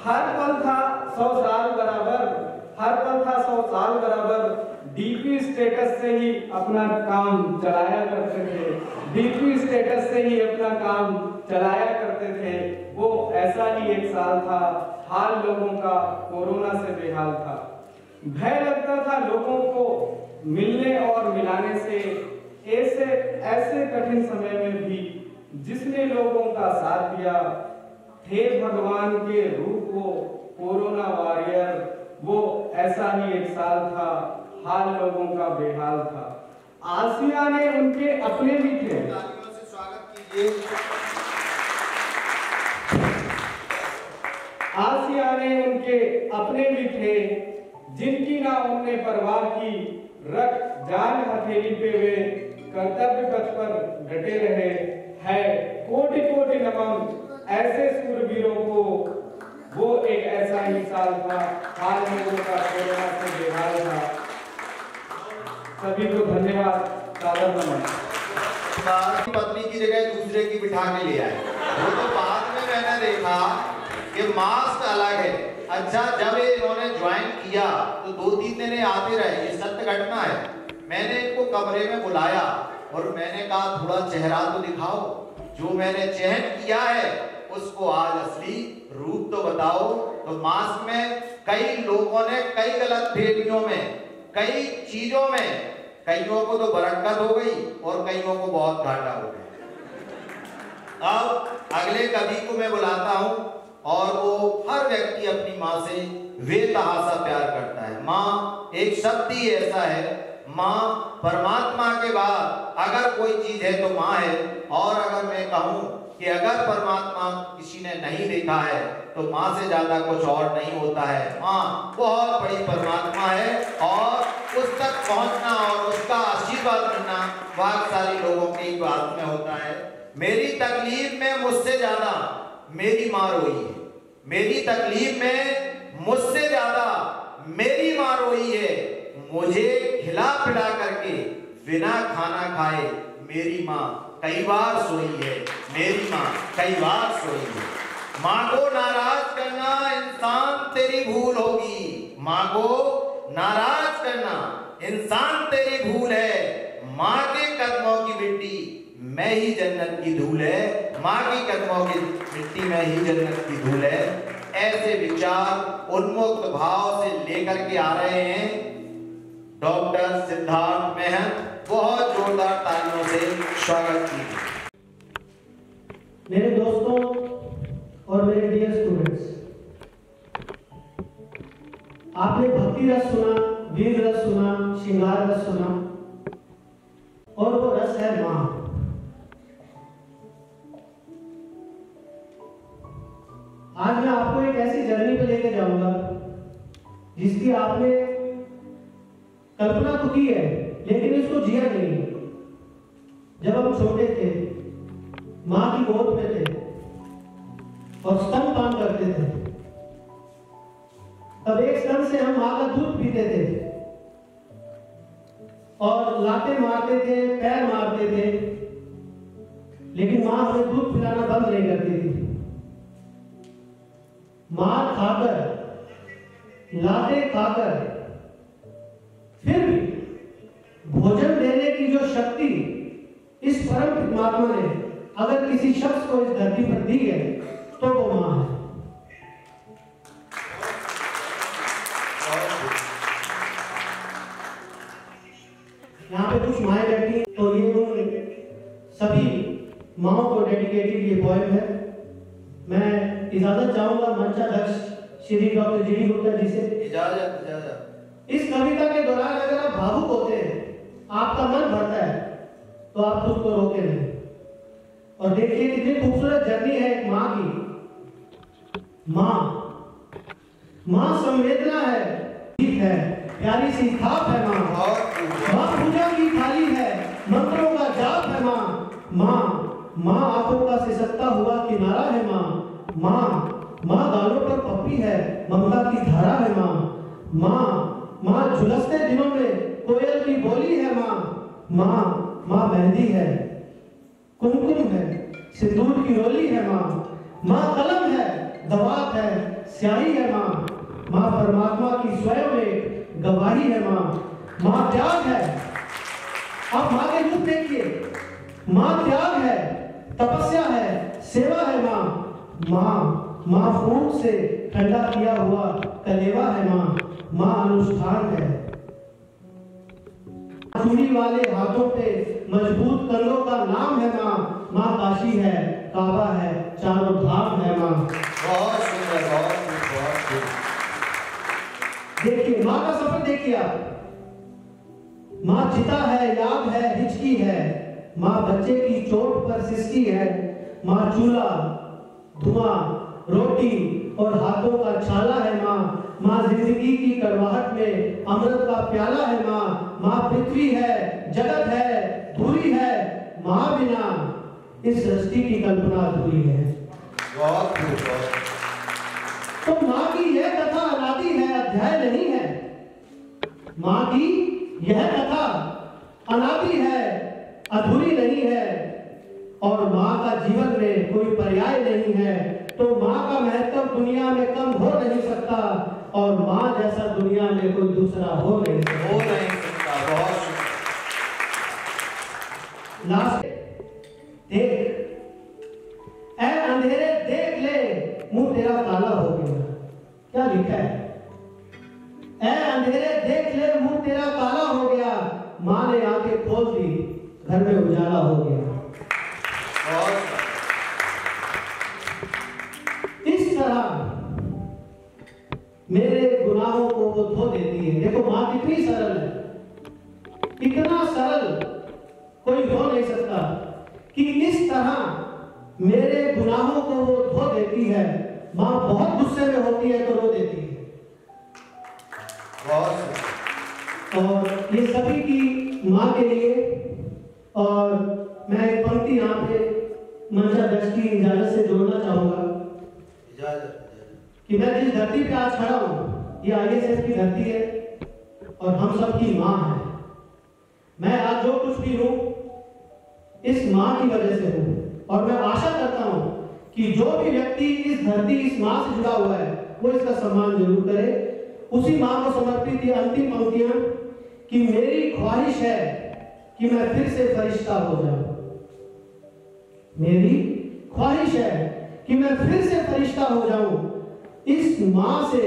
हर पल था 100 साल बराबर, हर पल था 100 साल बराबर। डीपी स्टेटस से ही अपना काम चलाया करते थे। डीपी स्टेटस से ही अपना काम चलाया करते थे। वो ऐसा ही एक साल था, हाल लोगों का कोरोना से बेहाल था। भय लगता था लोगों को मिलने और मिलाने से, ऐसे कठिन समय में भी जिसने लोगों का साथ दिया। थे भगवान के रूप वो कोरोना वॉरियर। वो ऐसा ही एक साल था, हाल लोगों का बेहाल था। आसियाने उनके अपने भी थे। से स्वागत कीजिए। आसियाने उनके अपने भी थे, जिनकी ना उनने परवाह की। रख जान हथेली पे वे कर्तव्य पथ पर डटे रहे। है कोटि कोटि नमन ऐसे सूरवीरों को। वो एक ऐसा ही साल था, हाल लोगों का कोरोना से बेहाल था। सभी को धन्यवाद, सादर नमन। पत्नी की जगह दूसरे की बिठा के ले आए। वो तो बाद में मैंने देखा कि मास्क अलग है। अच्छा, जब इन्होंने ज्वाइन किया तो 2-3 दिन आते रहे, ये सत्य घटना है। मैंने इनको कमरे में बुलाया और मैंने कहा थोड़ा चेहरा तो दिखाओ, जो मैंने चयन किया है उसको आज असली रूप तो बताओ। तो मास्क में कई लोगों ने कई गलत फहमियों में, कई चीजों में कईयों को तो बरकत हो गई और कईयों को बहुत घाटा हो गया। अब अगले कवि को मैं बुलाता हूं और वो हर व्यक्ति अपनी माँ से बेतहाशा प्यार करता है। माँ एक शब्द ही ऐसा है, माँ परमात्मा के बाद अगर कोई चीज है तो माँ है। और अगर मैं कहूँ कि अगर परमात्मा किसी ने नहीं देखा है तो माँ से ज्यादा कुछ और नहीं होता है। माँ बहुत बड़ी परमात्मा है और उस तक पहुंचना और उसका आशीर्वाद मिलना भाग्यशाली लोगों की बात में होता है। मेरी तकलीफ में मुझसे ज्यादा मेरी माँ रोई है, मेरी तकलीफ में मुझसे ज्यादा मेरी माँ रोई है। मुझे खिला पिला करके बिना खाना खाए मेरी माँ कई बार सोई है, मेरी माँ कई बार सोई है। माँ को नाराज करना इंसान तेरी भूल होगी, माँ को नाराज करना इंसान तेरी भूल है। माँ के कदमों की मिट्टी मैं ही जन्नत की धूल है, माँ के कदमों की मिट्टी में ही जन्नत की धूल है। ऐसे विचार उन्मुक्त भाव से लेकर के आ रहे हैं डॉक्टर सिद्धार्थ महंत। बहुत जोरदार तालियों से स्वागत कीजिए। मेरे दोस्तों और मेरे डियर स्टूडेंट्स, आपने भक्ति रस सुना, वीर रस सुना, श्रृंगार रस सुना और वो रस है मां। आज मैं आपको एक ऐसी जर्नी पे लेके जाऊंगा जिसकी आपने कल्पना तो की है लेकिन इसको जिया नहीं। जब हम छोटे थे, मां की गोद में थे और स्तनपान करते थे, तब एक स्तन से हम मां का दूध पीते थे और लाते मारते थे, पैर मारते थे, लेकिन मां हमें दूध पिलाना बंद नहीं करती थी। मार खाकर, लाते खाकर, फिर भी भोजन देने की जो शक्ति इस परम परमात्मा ने अगर किसी शख्स को इस धरती पर दी है तो वो मां है। यहाँ पे कुछ माएं बैठी हैं, तो ये उन सभी माओं को डेडिकेटेड ये पोएम है। मैं इजाजत चाहूंगा मंचाध्यक्ष Shri doctor G D Gupta ji से। इजाजत। इस कविता के दौरान अगर आप भावुक होते हैं, आपका मन भरता है, तो आप खुद को रोके नहीं और देखिए कितनी खूबसूरत जर्नी है एक माँ की। माँ संवेदना है, गीत है, प्यारी सी थाप है माँ। माँ पूजा की थाली है, मंत्रों का जाप है माँ आंखों का सिसकता हुआ किनारा है माँ गालों पर पप्पी है, ममता की धारा है माँ झुलसते दिनों में कोयल की बोली है माँ मेहंदी है, कुमकुम है, सिंदूर की रोली है माँ कलम है, दवात है, स्याही है माँ परमात्मा की स्वयं एक गवाही है माँ त्याग है। आप माँ के रूप देखिए, माँ त्याग है, तपस्या है, सेवा है माँ फूट से ठंडा किया हुआ कलेवा है माँ अनुष्ठान है। चूड़ी वाले हाथों पे मजबूत कंधों का नाम है माँ काशी है, काबा है, चारों धाम है माँ। बहुत सुंदर, बहुत सुंदर। देखिए माँ का सफर देखिए आप। माँ चिता है, याद है, हिचकी है, माँ बच्चे की चोट पर सिसकी है, माँ चूल्हा, धुआं, रोटी और हाथों का छाला है माँ जिंदगी की कड़वाहट में अमृत का प्याला है माँ पृथ्वी है, जगत है, धूरी है, माँ बिना इस सृष्टि की कल्पना अधूरी है। बहुत तो माँ की यह कथा अनादि है, अध्याय नहीं है। माँ की यह कथा अनादि है, अधूरी नहीं है और माँ का जीवन में कोई पर्याय नहीं है। तो माँ का महत्व दुनिया में कम हो नहीं सकता और माँ जैसा दुनिया में कोई दूसरा हो नहीं सकता। बहुत लास्ट देख, ऐ अंधेरे देख ले, मुंह तेरा काला हो गया। क्या लिखा है? ऐ अंधेरे देख ले, मुंह तेरा काला हो गया, माँ ने आंखें खोल दी, घर में उजाला हो गया। इस तरह मेरे गुनाहों को वो धो देती है। देखो माँ कितनी सरल है, इतना सरल कोई हो नहीं सकता कि इस तरह मेरे गुनाहों को वो धो देती है। माँ बहुत गुस्से में होती है तो रो देती है। और ये सभी की माँ के लिए। और मैं एक पंक्ति यहाँ पे मंचा दर्श की इजाजत से जोड़ना चाहूंगा कि मैं जिस धरती पे आज खड़ा हूँ, ये ISF की धरती है और हम सबकी माँ है। मैं आज जो कुछ भी हूँ इस माँ की वजह से हूँ, और मैं आशा करता हूँ कि जो भी व्यक्ति इस धरती, इस माँ से जुड़ा हुआ है, वो इसका सम्मान जरूर करे। उसी माँ को समर्पित ये अंतिम पंक्तियां कि मेरी ख्वाहिश है कि मैं फिर से फरिश्ता हो जाऊं। मेरी ख्वाहिश है कि मैं फिर से फरिश्ता हो जाऊं, इस माँ से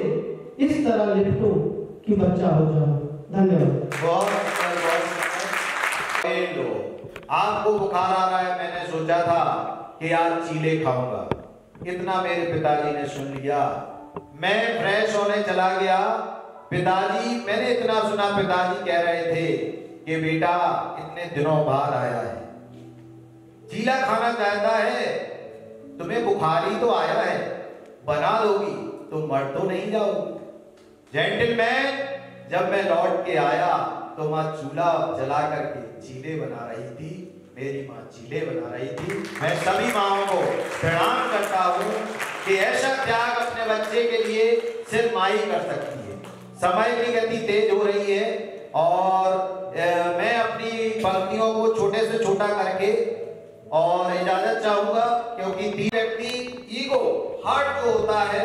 इस तरह लिपटूं कि बच्चा हो जाऊं। धन्यवाद। आपको बुखार आ रहा है, मैंने सोचा था कि आज चीले खाऊंगा। इतना मेरे पिताजी ने सुन लिया, मैं फ्रेश होने चला गया। पिताजी, मैंने इतना सुना, पिताजी कह रहे थे कि बेटा इतने दिनों बाद आया है, चीला खाना चाहता है, तुम्हें बुखार ही तो आया है, बना लोगी तो मर तो नहीं जाओगी। जेंटलमैन, जब मैं लौट के आया तो माँ चूल्हा जला करके चीले बना रही थी। मेरी माँ चीले बना रही थी। मैं सभी माँओं को प्रणाम करता हूँ कि ऐसा त्याग अपने बच्चे के लिए सिर्फ माँ ही कर सकती है। समय की गति तेज हो रही है और मैं अपनी पंक्तियों को छोटे से छोटा करके और इजाजत चाहूंगा, क्योंकि तीन व्यक्ति ईगो हार्ट जो होता है,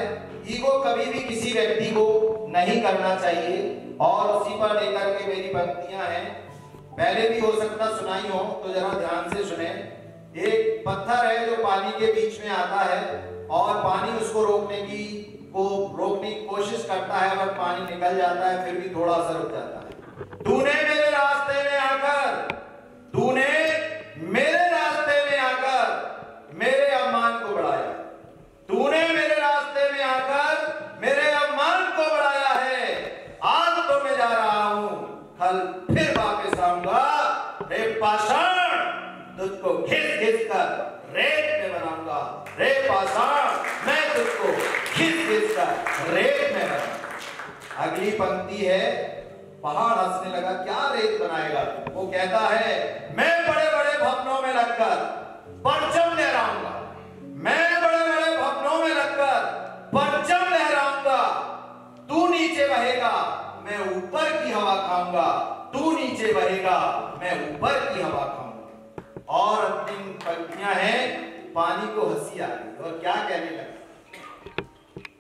ईगो कभी भी किसी व्यक्ति को नहीं करना चाहिए। और उसी पर लेकर के मेरी पंक्तियां हैं। पहले भी हो सकता सुनाई हो तो जरा ध्यान से सुने। एक पत्थर है जो पानी के बीच में आता है और पानी उसको रोकने की कोशिश करता है, और पानी निकल जाता है, फिर भी थोड़ा सा रुक जाता है। तूने मेरे रास्ते में आकर, तूने मेरे रास्ते में आकर मेरे अम्मान को बढ़ाया, तूने मेरे रास्ते में आकर मेरे अम्मान को बढ़ाया है। आज तो मैं जा रहा हूं, कल फिर वापस आऊंगा। रे पाषाण, तुझको घिस घिस कर रेत में बनाऊंगा। रे पाषाण, मैं तुझको घिस घिस कर रेत में बनाऊंगा। अगली पंक्ति है, पहाड़ हंसने लगा, क्या रेत बनाएगा? वो कहता है, मैं बड़े बड़े भवनों में लगकर परचम लहराऊंगा, मैं बड़े बड़े भवनों में लगकर परचम लहराऊंगा। तू नीचे बहेगा, मैं ऊपर की हवा खाऊंगा। तू नीचे बहेगा, मैं ऊपर की हवा खाऊंगा। और अंतिम पंक्तियां हैं, पानी को हंसी आ गई और क्या कहने लगा,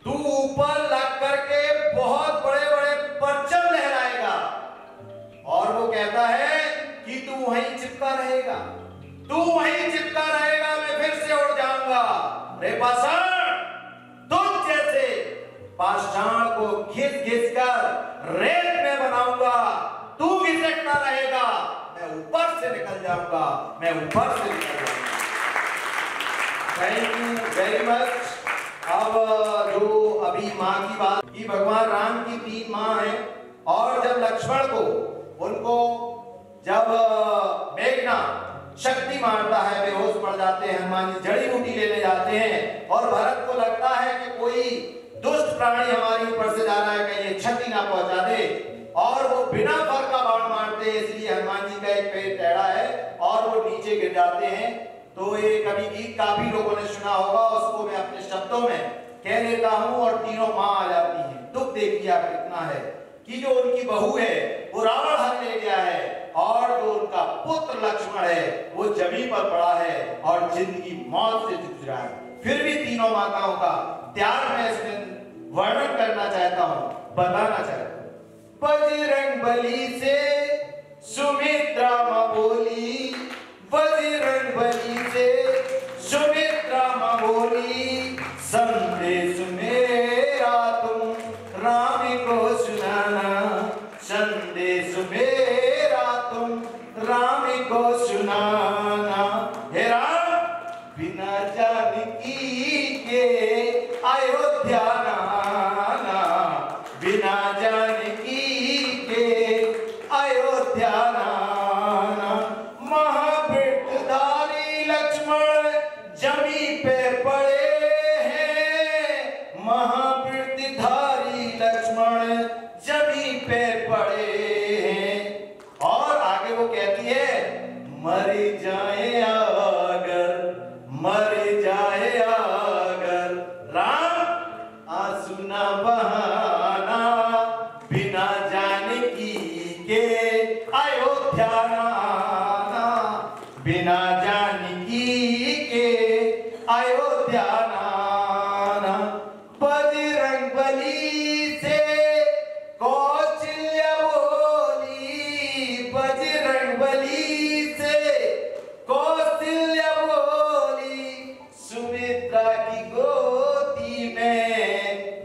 तू ऊपर लग करके बहुत बड़े बड़े परचम लहराएगा। और वो कहता है कि तू वहीं चिपका रहेगा, तू वहीं चिपका रहेगा, मैं फिर से उड़ जाऊंगा। रे पाषाण, तुझ जैसे पाषाण को घिस घिस कर रेत में बनाऊंगा। तू घिसकता रहेगा, मैं ऊपर से निकल जाऊंगा, मैं ऊपर से निकल जाऊंगा। Thank you very much. अब जो अभी माँ की बात की, भगवान राम की 3 माँ हैं, और जब लक्ष्मण को, उनको जब मेघना शक्ति मारता है, बेहोश पड़ जाते हैं, हनुमान जी जड़ी बूटी लेने जाते हैं, और भरत को लगता है कि कोई दुष्ट प्राणी हमारे ऊपर से जा रहा है, कहीं ये क्षति ना पहुंचा दे, और वो बिना फर का बाण मारते हैं। इसलिए हनुमान जी का एक पैर टेढ़ा है और वो नीचे गिर जाते हैं। तो ये कभी गीत काफी लोगों ने सुना होगा, उसको मैं अपने शब्दों में कह लेता हूं, और तीनों माँ आ जाती हैं। दुख देखिए आप कितना है कि जो उनकी बहू है वो रावण हर ले गया है, और जो उनका पुत्र लक्ष्मण है वो जमीन पर पड़ा है और जिंदगी मौत से जूझ रहा है। फिर भी तीनों माताओं का त्याग मैं इसमें वर्णन करना चाहता हूं, बताना चाहता हूं। बजरंग बली से सुमित्रा मां बोली, बजरंग बली से सुमित्रा मां बोली, संदेश मेरा तुम राम को सुनाना, संदेश मेरा तुम लक्ष्मण जमीन पे पड़े हैं। और आगे वो कहती है मर जाए अगर, मर जाए अगर राम आंसू ना बहाना, बिना जानकी के अयोध्या ना आना, बिना जानकी के अयोध्या ना आना। बजरंग बली से कौशल्या बोली, बजरंग बली से कौशल्या बोली, सुमित्रा की गोदी में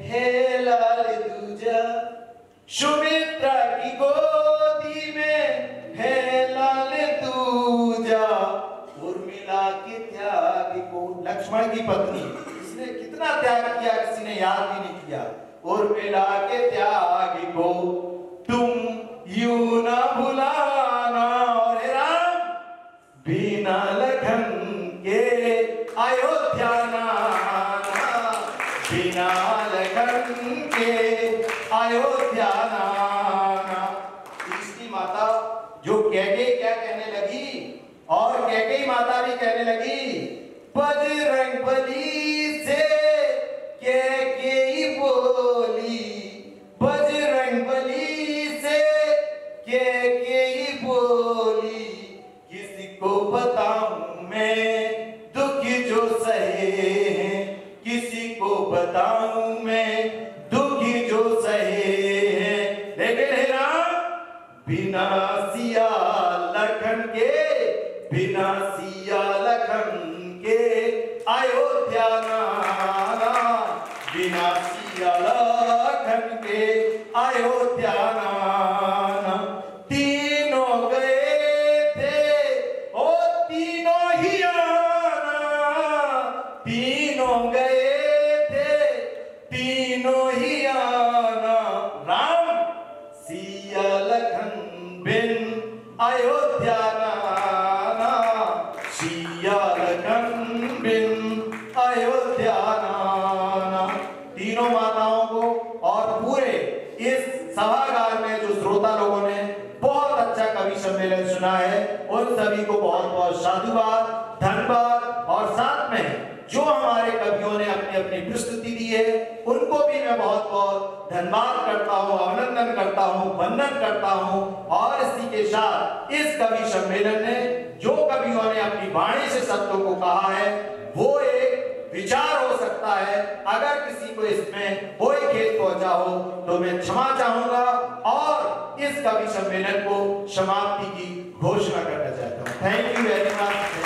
है लाल दूजा, सुमित्रा की गोदी में है लाल दूजा। उर्मिला के त्याग को, लक्ष्मण की पत्नी, इसने कितना त्याग किया किसी ने याद भी नहीं किया। उर्मिला के त्याग को तुम यूं ना भुलाना, और हे राम बिना लखन के अयोध्या ना आना, बिना लखन के अयोध्या ना आना। तीसरी माता जो कैकेयी क्या कहने लगी, और कैकेयी माता भी कहने लगी बजरंग बली से कैकेयी बोली, बजरंग बली से कैकेयी बोली, किसी को बताऊं मैं दुख जो सहे हैं, किसी को बताऊं मैं दुख जो सहे हैं। लेकिन बिना सिया लखन के, बिना सिया लखन के अयोध्या ना आना, बिना सिया लखन के अयोध्या ना आना। तीनों गए थे ओ तीनों ही आना, तीनों गए थे तीनों ही आना। राम सिया लखन बिन अयोध्या ना आना, सिया लखन बिन अयोध्या ना आना। तीनों माताओं को और पूरे इस सभागार में जो श्रोता लोगों ने बहुत अच्छा कवि सम्मेलन सुना है, उन सभी को बहुत बहुत साधुवाद, धन्यवाद। और साथ में जो हमारे कवियों ने अपनी अपनी प्रस्तुति दी है, उनको भी मैं बहुत बहुत धन्यवाद करता हूँ, अभिनंदन करता हूँ, वंदन करता हूँ। और इसी के साथ इस कवि सम्मेलन में जो कवियों ने अपनी वाणी से शब्दों को कहा है, वो एक विचार हो सकता है। अगर किसी को इसमें कोई खेद पहुंचा हो तो मैं क्षमा चाहूंगा और इस कवि सम्मेलन को समाप्ति की घोषणा करना चाहता हूं। Thank you very much.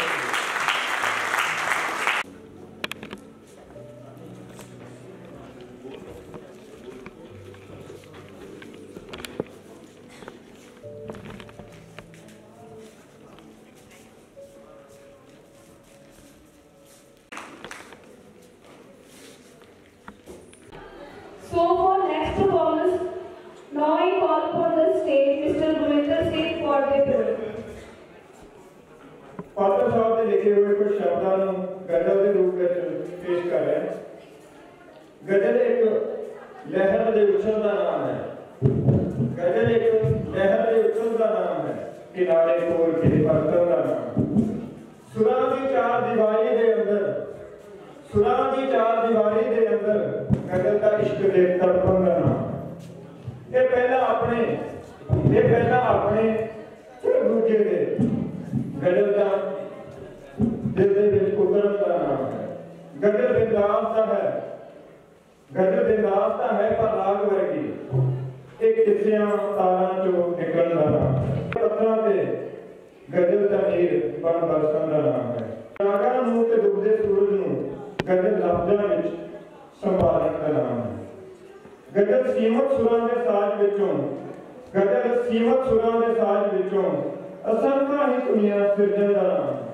So for next performance, now I call for the stage Mr. Gurinder Singh for the program. पात्र साहब ने लिखे हुए कुछ शब्दों को गजल के रूप में पेश कर रहे हैं। गजल एक लहर के उछल का नाम है, गजल एक लहर के उछल का नाम है, किनारे कोल के परतन का नाम। सुरां दी चार दीवारी दे अंदर, सुरां दी चार दीवारी दे अंदर गजल का इश्क दे तड़पन का नाम। ये पहला अपने फिर दूजे दे गजल का दिल दे विच कुदरत का नाम है। गजल बिंदास्ता है, गजल बिंदास्ता है पर राग वर्गी एक किस्सियां तारां चो निकलण दा नाम है। पत्थरां ते गजल दा नीर बन बरसन दा नाम है। रागां नूं ते डुबदे सूरज नूं गजल लफ्ज़ां विच संभालण दा नाम है। गजल सीमत सुरां दे साज विचों, गजल सीमत सुरां दे साज विचों असंख्य ही दुनिया सिरजण दा नाम है।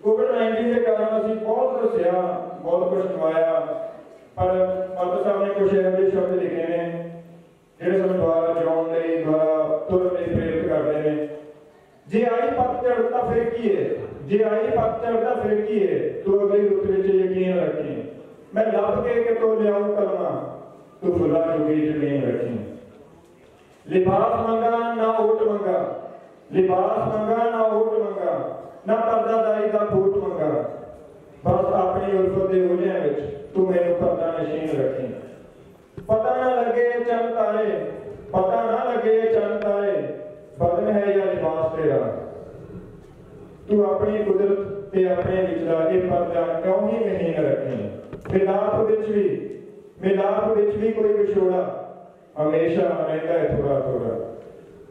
कोविड-19 के कारण असीं बहुत रसिया, बहुत कुछ कमाया, पर पात्र साहब ने कुछ ऐसे शब्द लिखे ने जिहड़े सानूं दुआरा जिउण लई, दुआरा तुरन लई प्रेरित करदे ने। जे आई पतझड़ तां फिर की है, जे आई पतझड़ तां फिर की है, तू अगली रुत विच यकीन रखी। मैं लब के तो लियाऊं कलमा, तू फुला चुकी जमीन रखी। लिबास मंगा ना ओट मंगा, लिबास मंगा ना ओट मंगा, ना पर्दादारी का फूट मंगा, बस अपनी उल्फत दे उलझियां विच तू मैनू पर्दा नशीन रखी। पता ना लगे चंद तारे, पता ना लगे चंद तारे, बदन है या लिबास तेरा। तू अपनी कुदरत ते अपने विचला ये पर्दा क्यों ही महीन रखी। मिलाप विच भी कोई विछोड़ा हमेशा रहता है थोड़ा थोड़ा।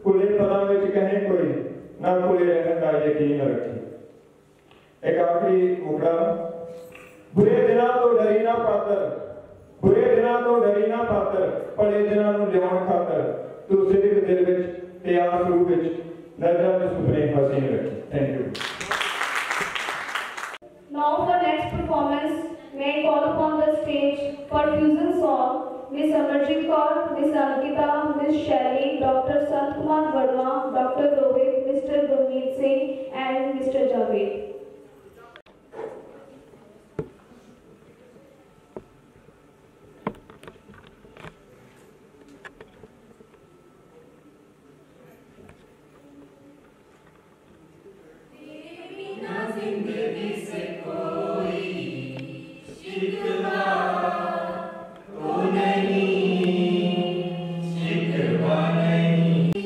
खुले पदां विच कहे कोई ना खुले रहने का यकीन रखी। एक आखिरी मुकड़ा, बुरे दिनां तो डरी ना पातर, बुरे दिनां तो डरी ना पातर, भले दिनां नूं लियाउण खातर तू सिद्क दिल विच ते आंसू विच नज़रां दे सुपने हसीन रखी। Thank you. Now for next performance, may I call upon the stage for fusion song Miss Amarjit Kaur, Miss Ankita, Miss Shelley, Dr. Sant Kumar Verma, Dr. Rohit, Mr. Gurmeet Singh and Mr. Javed. जिंदगी से कोई शिकवा तो नहीं, शिकवा नहीं,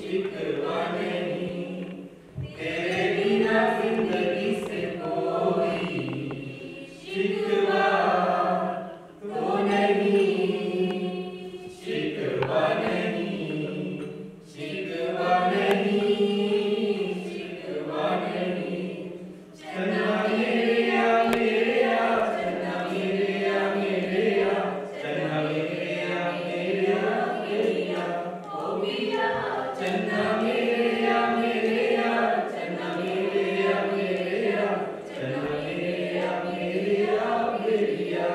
शिकवा नहीं, तेरे बिना जिंदगी से कोई शिकवा तो नहीं, शिकवा नहीं, शिकवा नहीं, शिकवा नहीं। चन्ना मेरे या मेरे या, चन्ना मेरे या मेरे या, चन्ना मेरे या मेरे या मेरे या, ओ पिया चन्ना मेरे या मेरे या, चन्ना मेरे या मेरे या, चन्ना मेरे या मेरे या मेरे या।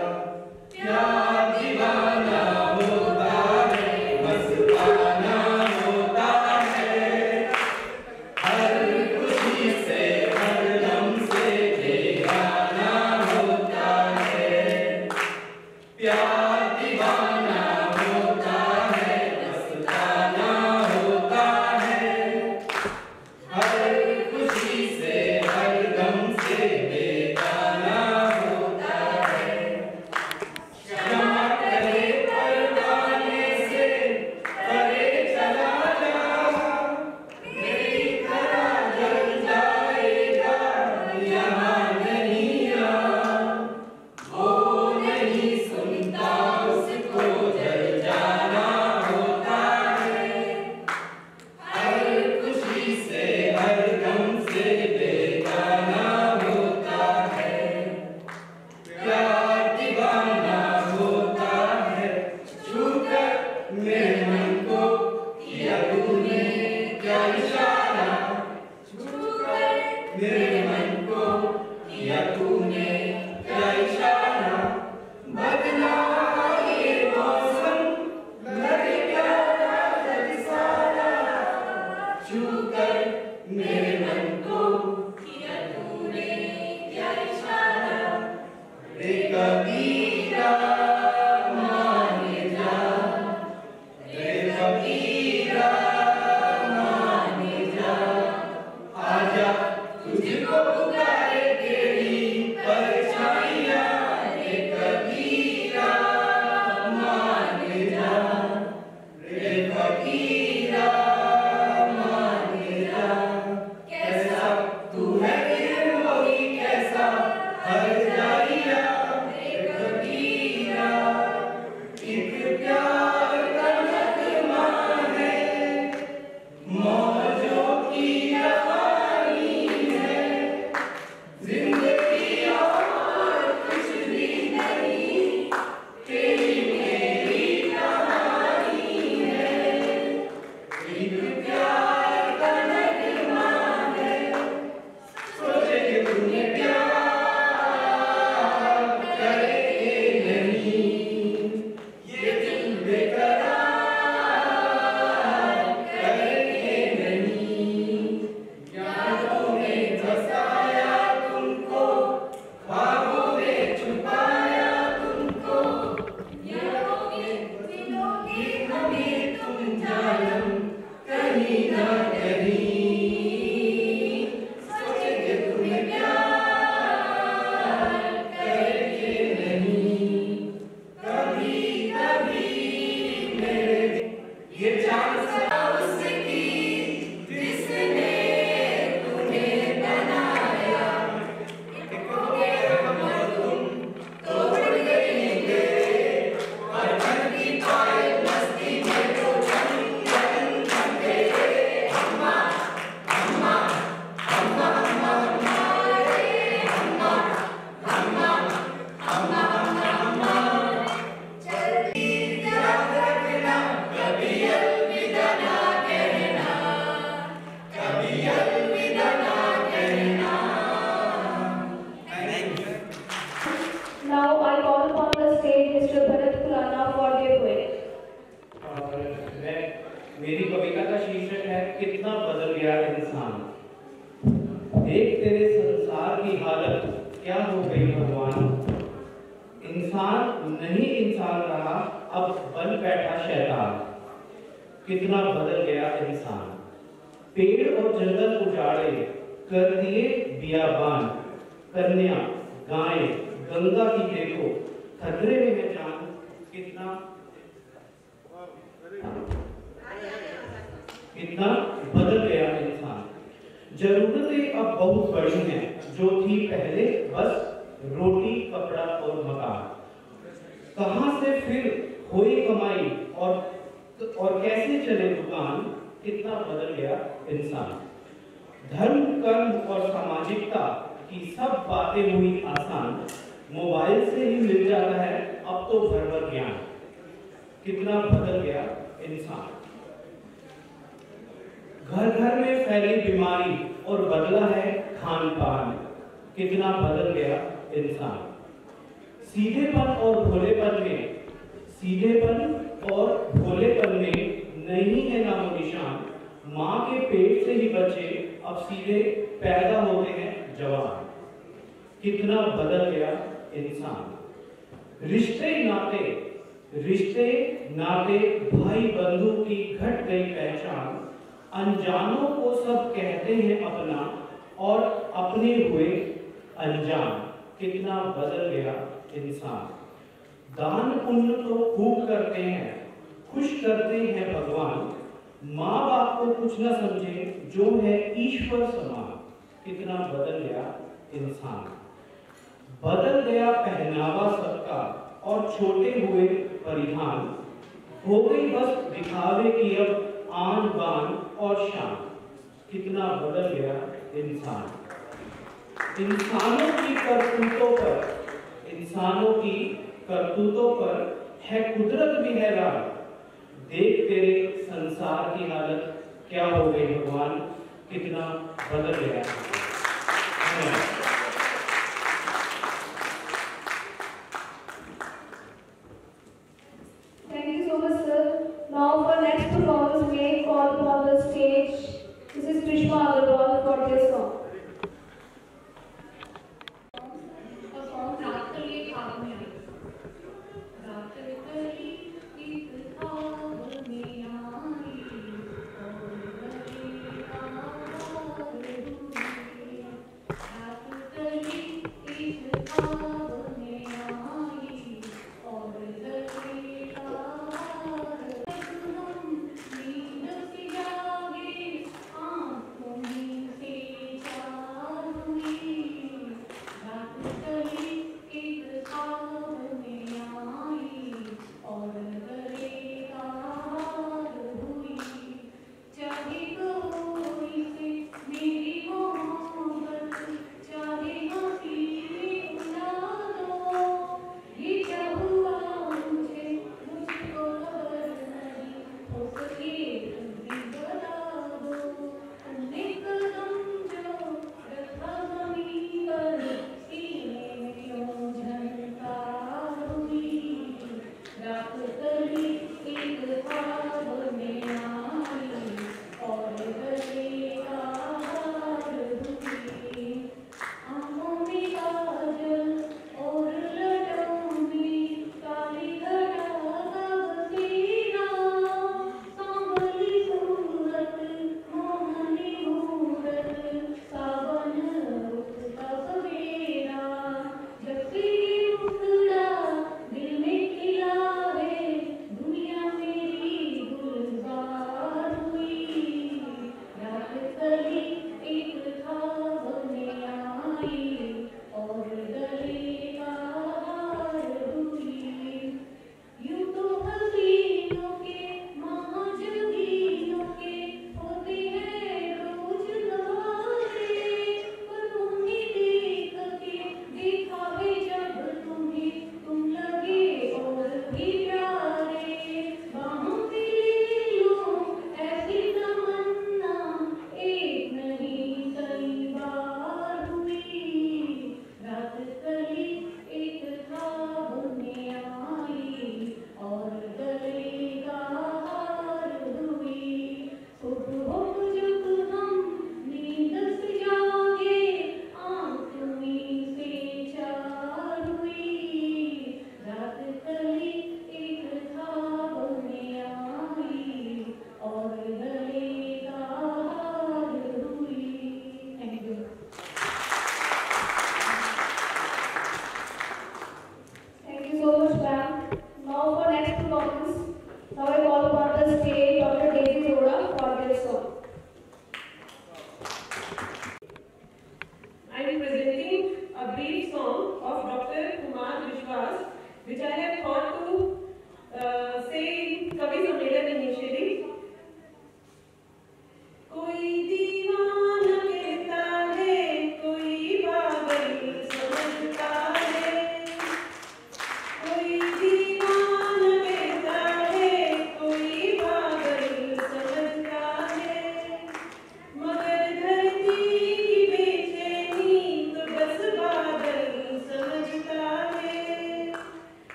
प्यार दीवाना होता है, मस्ताना होता है, हर खुशी से हर दम से बेगाना होता है। प्यार दीवाना होता है, मस्ताना होता है, हर खुशी से हर दम से बेगाना होता है। क्षमा करे परवाने से करे चला जा, मेरी तरह जल जाएगा यहाँ नहीं आ। वो नहीं सुनता उसको जल जाना होता है, हर खुशी से हर गम से बेगाना होता है। प्यार दीवाना होता है, छूकर मेरे मन को किया तूने क्या इशारा, छूकर मेरे मन को किया तूने क्या इशारा। बदला ये मौसम लगे क्या काजल सारा, छूकर मेरे मन को किया तूने क्या इशारा। रे कबीरा मान जा, रे कबीरा कभी ना कहीं सोचेंगे तुम्हें प्यार करके नहीं, कभी कभी मेरे ये जान सका उसकी जिसने तुम्हें बनाया, खोए हम और तुम तोड़ देंगे और मन की पायल मस्ती में तो चंचल बनते अम्मा अम्मा अम्मा अम्मा हमारे अम्मा अम्मा अम्मा अम्मा अम्मा जल्दी याद रखना कभी अलविदा ना कहना, कभी अलविदा ना कहना। Now I call upon the stage Mr. Bharat Khurana for their poem. और मेरी कविता का शीर्षक है कितना बदल गया इंसान। देख तेरे संसार की हालत क्या हो गई भगवान, इंसान नहीं इंसान रहा अब बन बैठा शैतान। कितना बदल गया इंसान, पेड़ और जंगल उजाड़े कर दिए बियाबान, कन्या गाय गंगा की देखो खतरे में है जान। कितना बदल गया इंसान। जरूरतें अब बहुत बड़ी हैं, जो थी पहले बस रोटी कपड़ा और मकान। कहां से फिर हुई कमाई और कैसे चले दुकान। कितना बदल गया इंसान। धर्म कर्म और सामाजिकता की सब बातें हुई आसान, मोबाइल से ही मिल जाता है अब तो भर भर ज्ञान। कितना बदल गया इंसान। घर घर में फैली बीमारी और बदला है खान पान। कितना बदल गया इंसान। सीधेपन और भोलेपन में नहीं है नामो निशान। माँ के पेट से ही बच्चे अब सीधे पैदा होते हैं जवान। कितना बदल गया इंसान। रिश्ते नाते भाई बंधु की घट गई पहचान। अनजानों को सब कहते हैं अपना और अपने हुए अनजान। कितना बदल गया इंसान। दान पुण्य तो खूब करते हैं, खुश करते हैं भगवान। माँ बाप को कुछ न समझे जो है ईश्वर समान। कितना बदल गया इंसान। बदल गया पहनावा सबका और छोटे हुए परिधान। हो गई बस दिखावे की अब आन बान और शान। कितना बदल गया इंसान। इंसानों की करतूतों पर है कुदरत भी हैरान। देख तेरे संसार की हालत क्या हो गई भगवान। कितना बदल गया। Thank you so much, sir. Now for next performance, may I call upon the stage Mrs. Krishma Agarwal for their song. A song रात कली खाब में आई। रात कली एक खाब में आई और बड़ी आवाज़ हुई। रात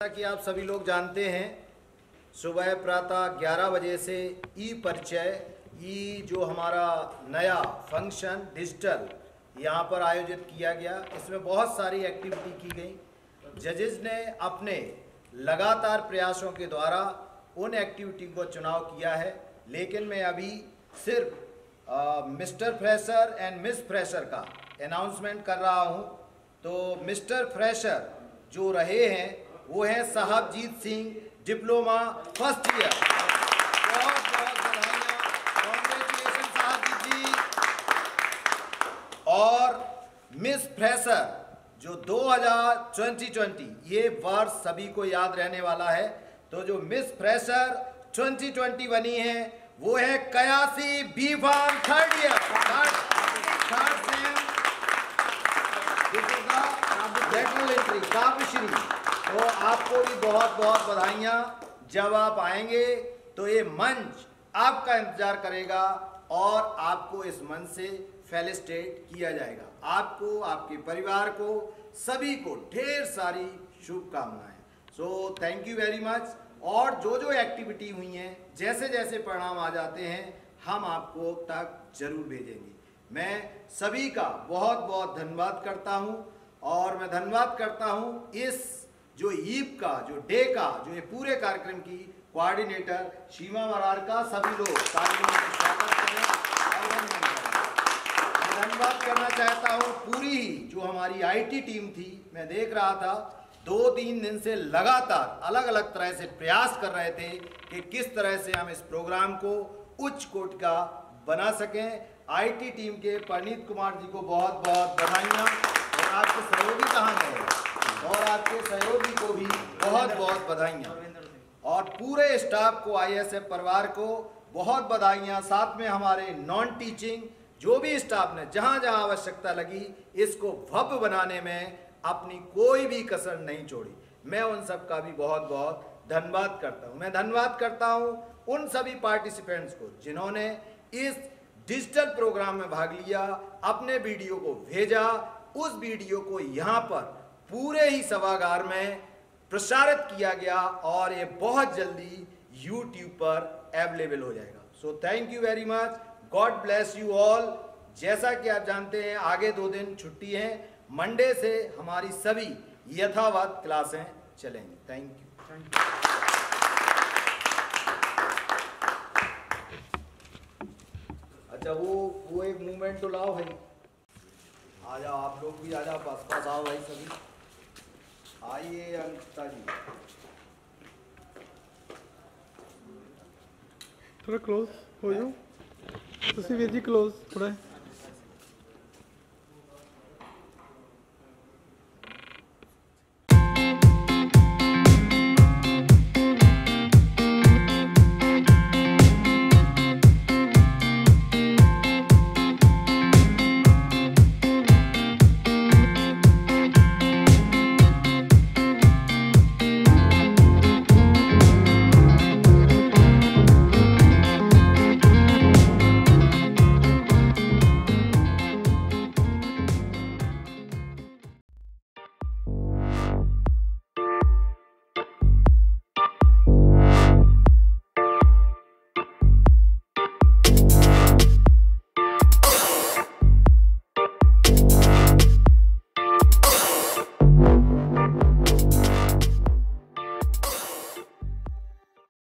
कि आप सभी लोग जानते हैं, सुबह प्रातः 11 बजे से ई परिचय, ई जो हमारा नया फंक्शन डिजिटल यहाँ पर आयोजित किया गया, इसमें बहुत सारी एक्टिविटी की गई। जजेस ने अपने लगातार प्रयासों के द्वारा उन एक्टिविटी को चुनाव किया है, लेकिन मैं अभी सिर्फ mister fresher and miss fresher का अनाउंसमेंट कर रहा हूँ। तो मिस्टर फ्रेशर जो रहे हैं वो हैं साहबजीत सिंह, डिप्लोमा फर्स्ट ईयर। बहुत बहुत बधाइयाँ, कॉन्ग्रेचुलेशन साहबजीत जी। और मिस फ्रेशर जो 2020 ये वर्ष सभी को याद रहने वाला है, तो जो मिस फ्रेशर 2020 बनी है वो है कयासी B pharm third year, third sem, lateral entry Kavyashri. तो आपको भी बहुत बहुत बधाइयाँ। जब आप आएंगे तो ये मंच आपका इंतजार करेगा और आपको इस मंच से फेलिसिटेट किया जाएगा। आपको, आपके परिवार को, सभी को ढेर सारी शुभकामनाएं। So thank you very much. और जो जो एक्टिविटी हुई हैं, जैसे जैसे परिणाम आ जाते हैं, हम आपको तक जरूर भेजेंगे। मैं सभी का बहुत बहुत धन्यवाद करता हूं। और मैं धन्यवाद करता हूं इस जो ईव का, जो डे का, जो ये पूरे कार्यक्रम की कोऑर्डिनेटर सीमा मरार का। सभी लोग तालियों से स्वागत करें, अभिनंदन करें। मैं धन्यवाद करना चाहता हूं पूरी ही जो हमारी आईटी टीम थी। मैं देख रहा था 2-3 दिन से लगातार अलग अलग तरह से प्रयास कर रहे थे कि किस तरह से हम इस प्रोग्राम को उच्च कोटि का बना सकें। आईटी टीम के परनीत कुमार जी को बहुत बहुत बधाइयाँ। और आपके सहयोगी कहाँ गए, और आपके सहयोगी को भी बहुत बहुत बधाइयाँ। और पूरे स्टाफ को, आईएसएफ परिवार को बहुत बधाइयाँ। साथ में हमारे नॉन टीचिंग जो भी स्टाफ ने जहाँ जहाँ आवश्यकता लगी इसको भव्य बनाने में अपनी कोई भी कसर नहीं छोड़ी। मैं उन सब का भी बहुत बहुत धन्यवाद करता हूँ। मैं धन्यवाद करता हूँ उन सभी पार्टिसिपेंट्स को जिन्होंने इस डिजिटल प्रोग्राम में भाग लिया, अपने वीडियो को भेजा। उस वीडियो को यहाँ पर पूरे ही सभागार में प्रसारित किया गया और ये बहुत जल्दी YouTube पर अवेलेबल हो जाएगा। So thank you very much, God bless you all. जैसा कि आप जानते हैं आगे 2 दिन छुट्टी है, मंडे से हमारी सभी यथावत क्लासें चलेंगी। Thank you. अच्छा वो एक मूवमेंट तो लाओ भाई, आ जाओ आप लोग भी, आ जाओ पास पास आओ भाई सभी। आइए अंकिता जी, थोड़ा क्लोज हो जाओ, तुसी वीर जी क्लोज थोड़ा।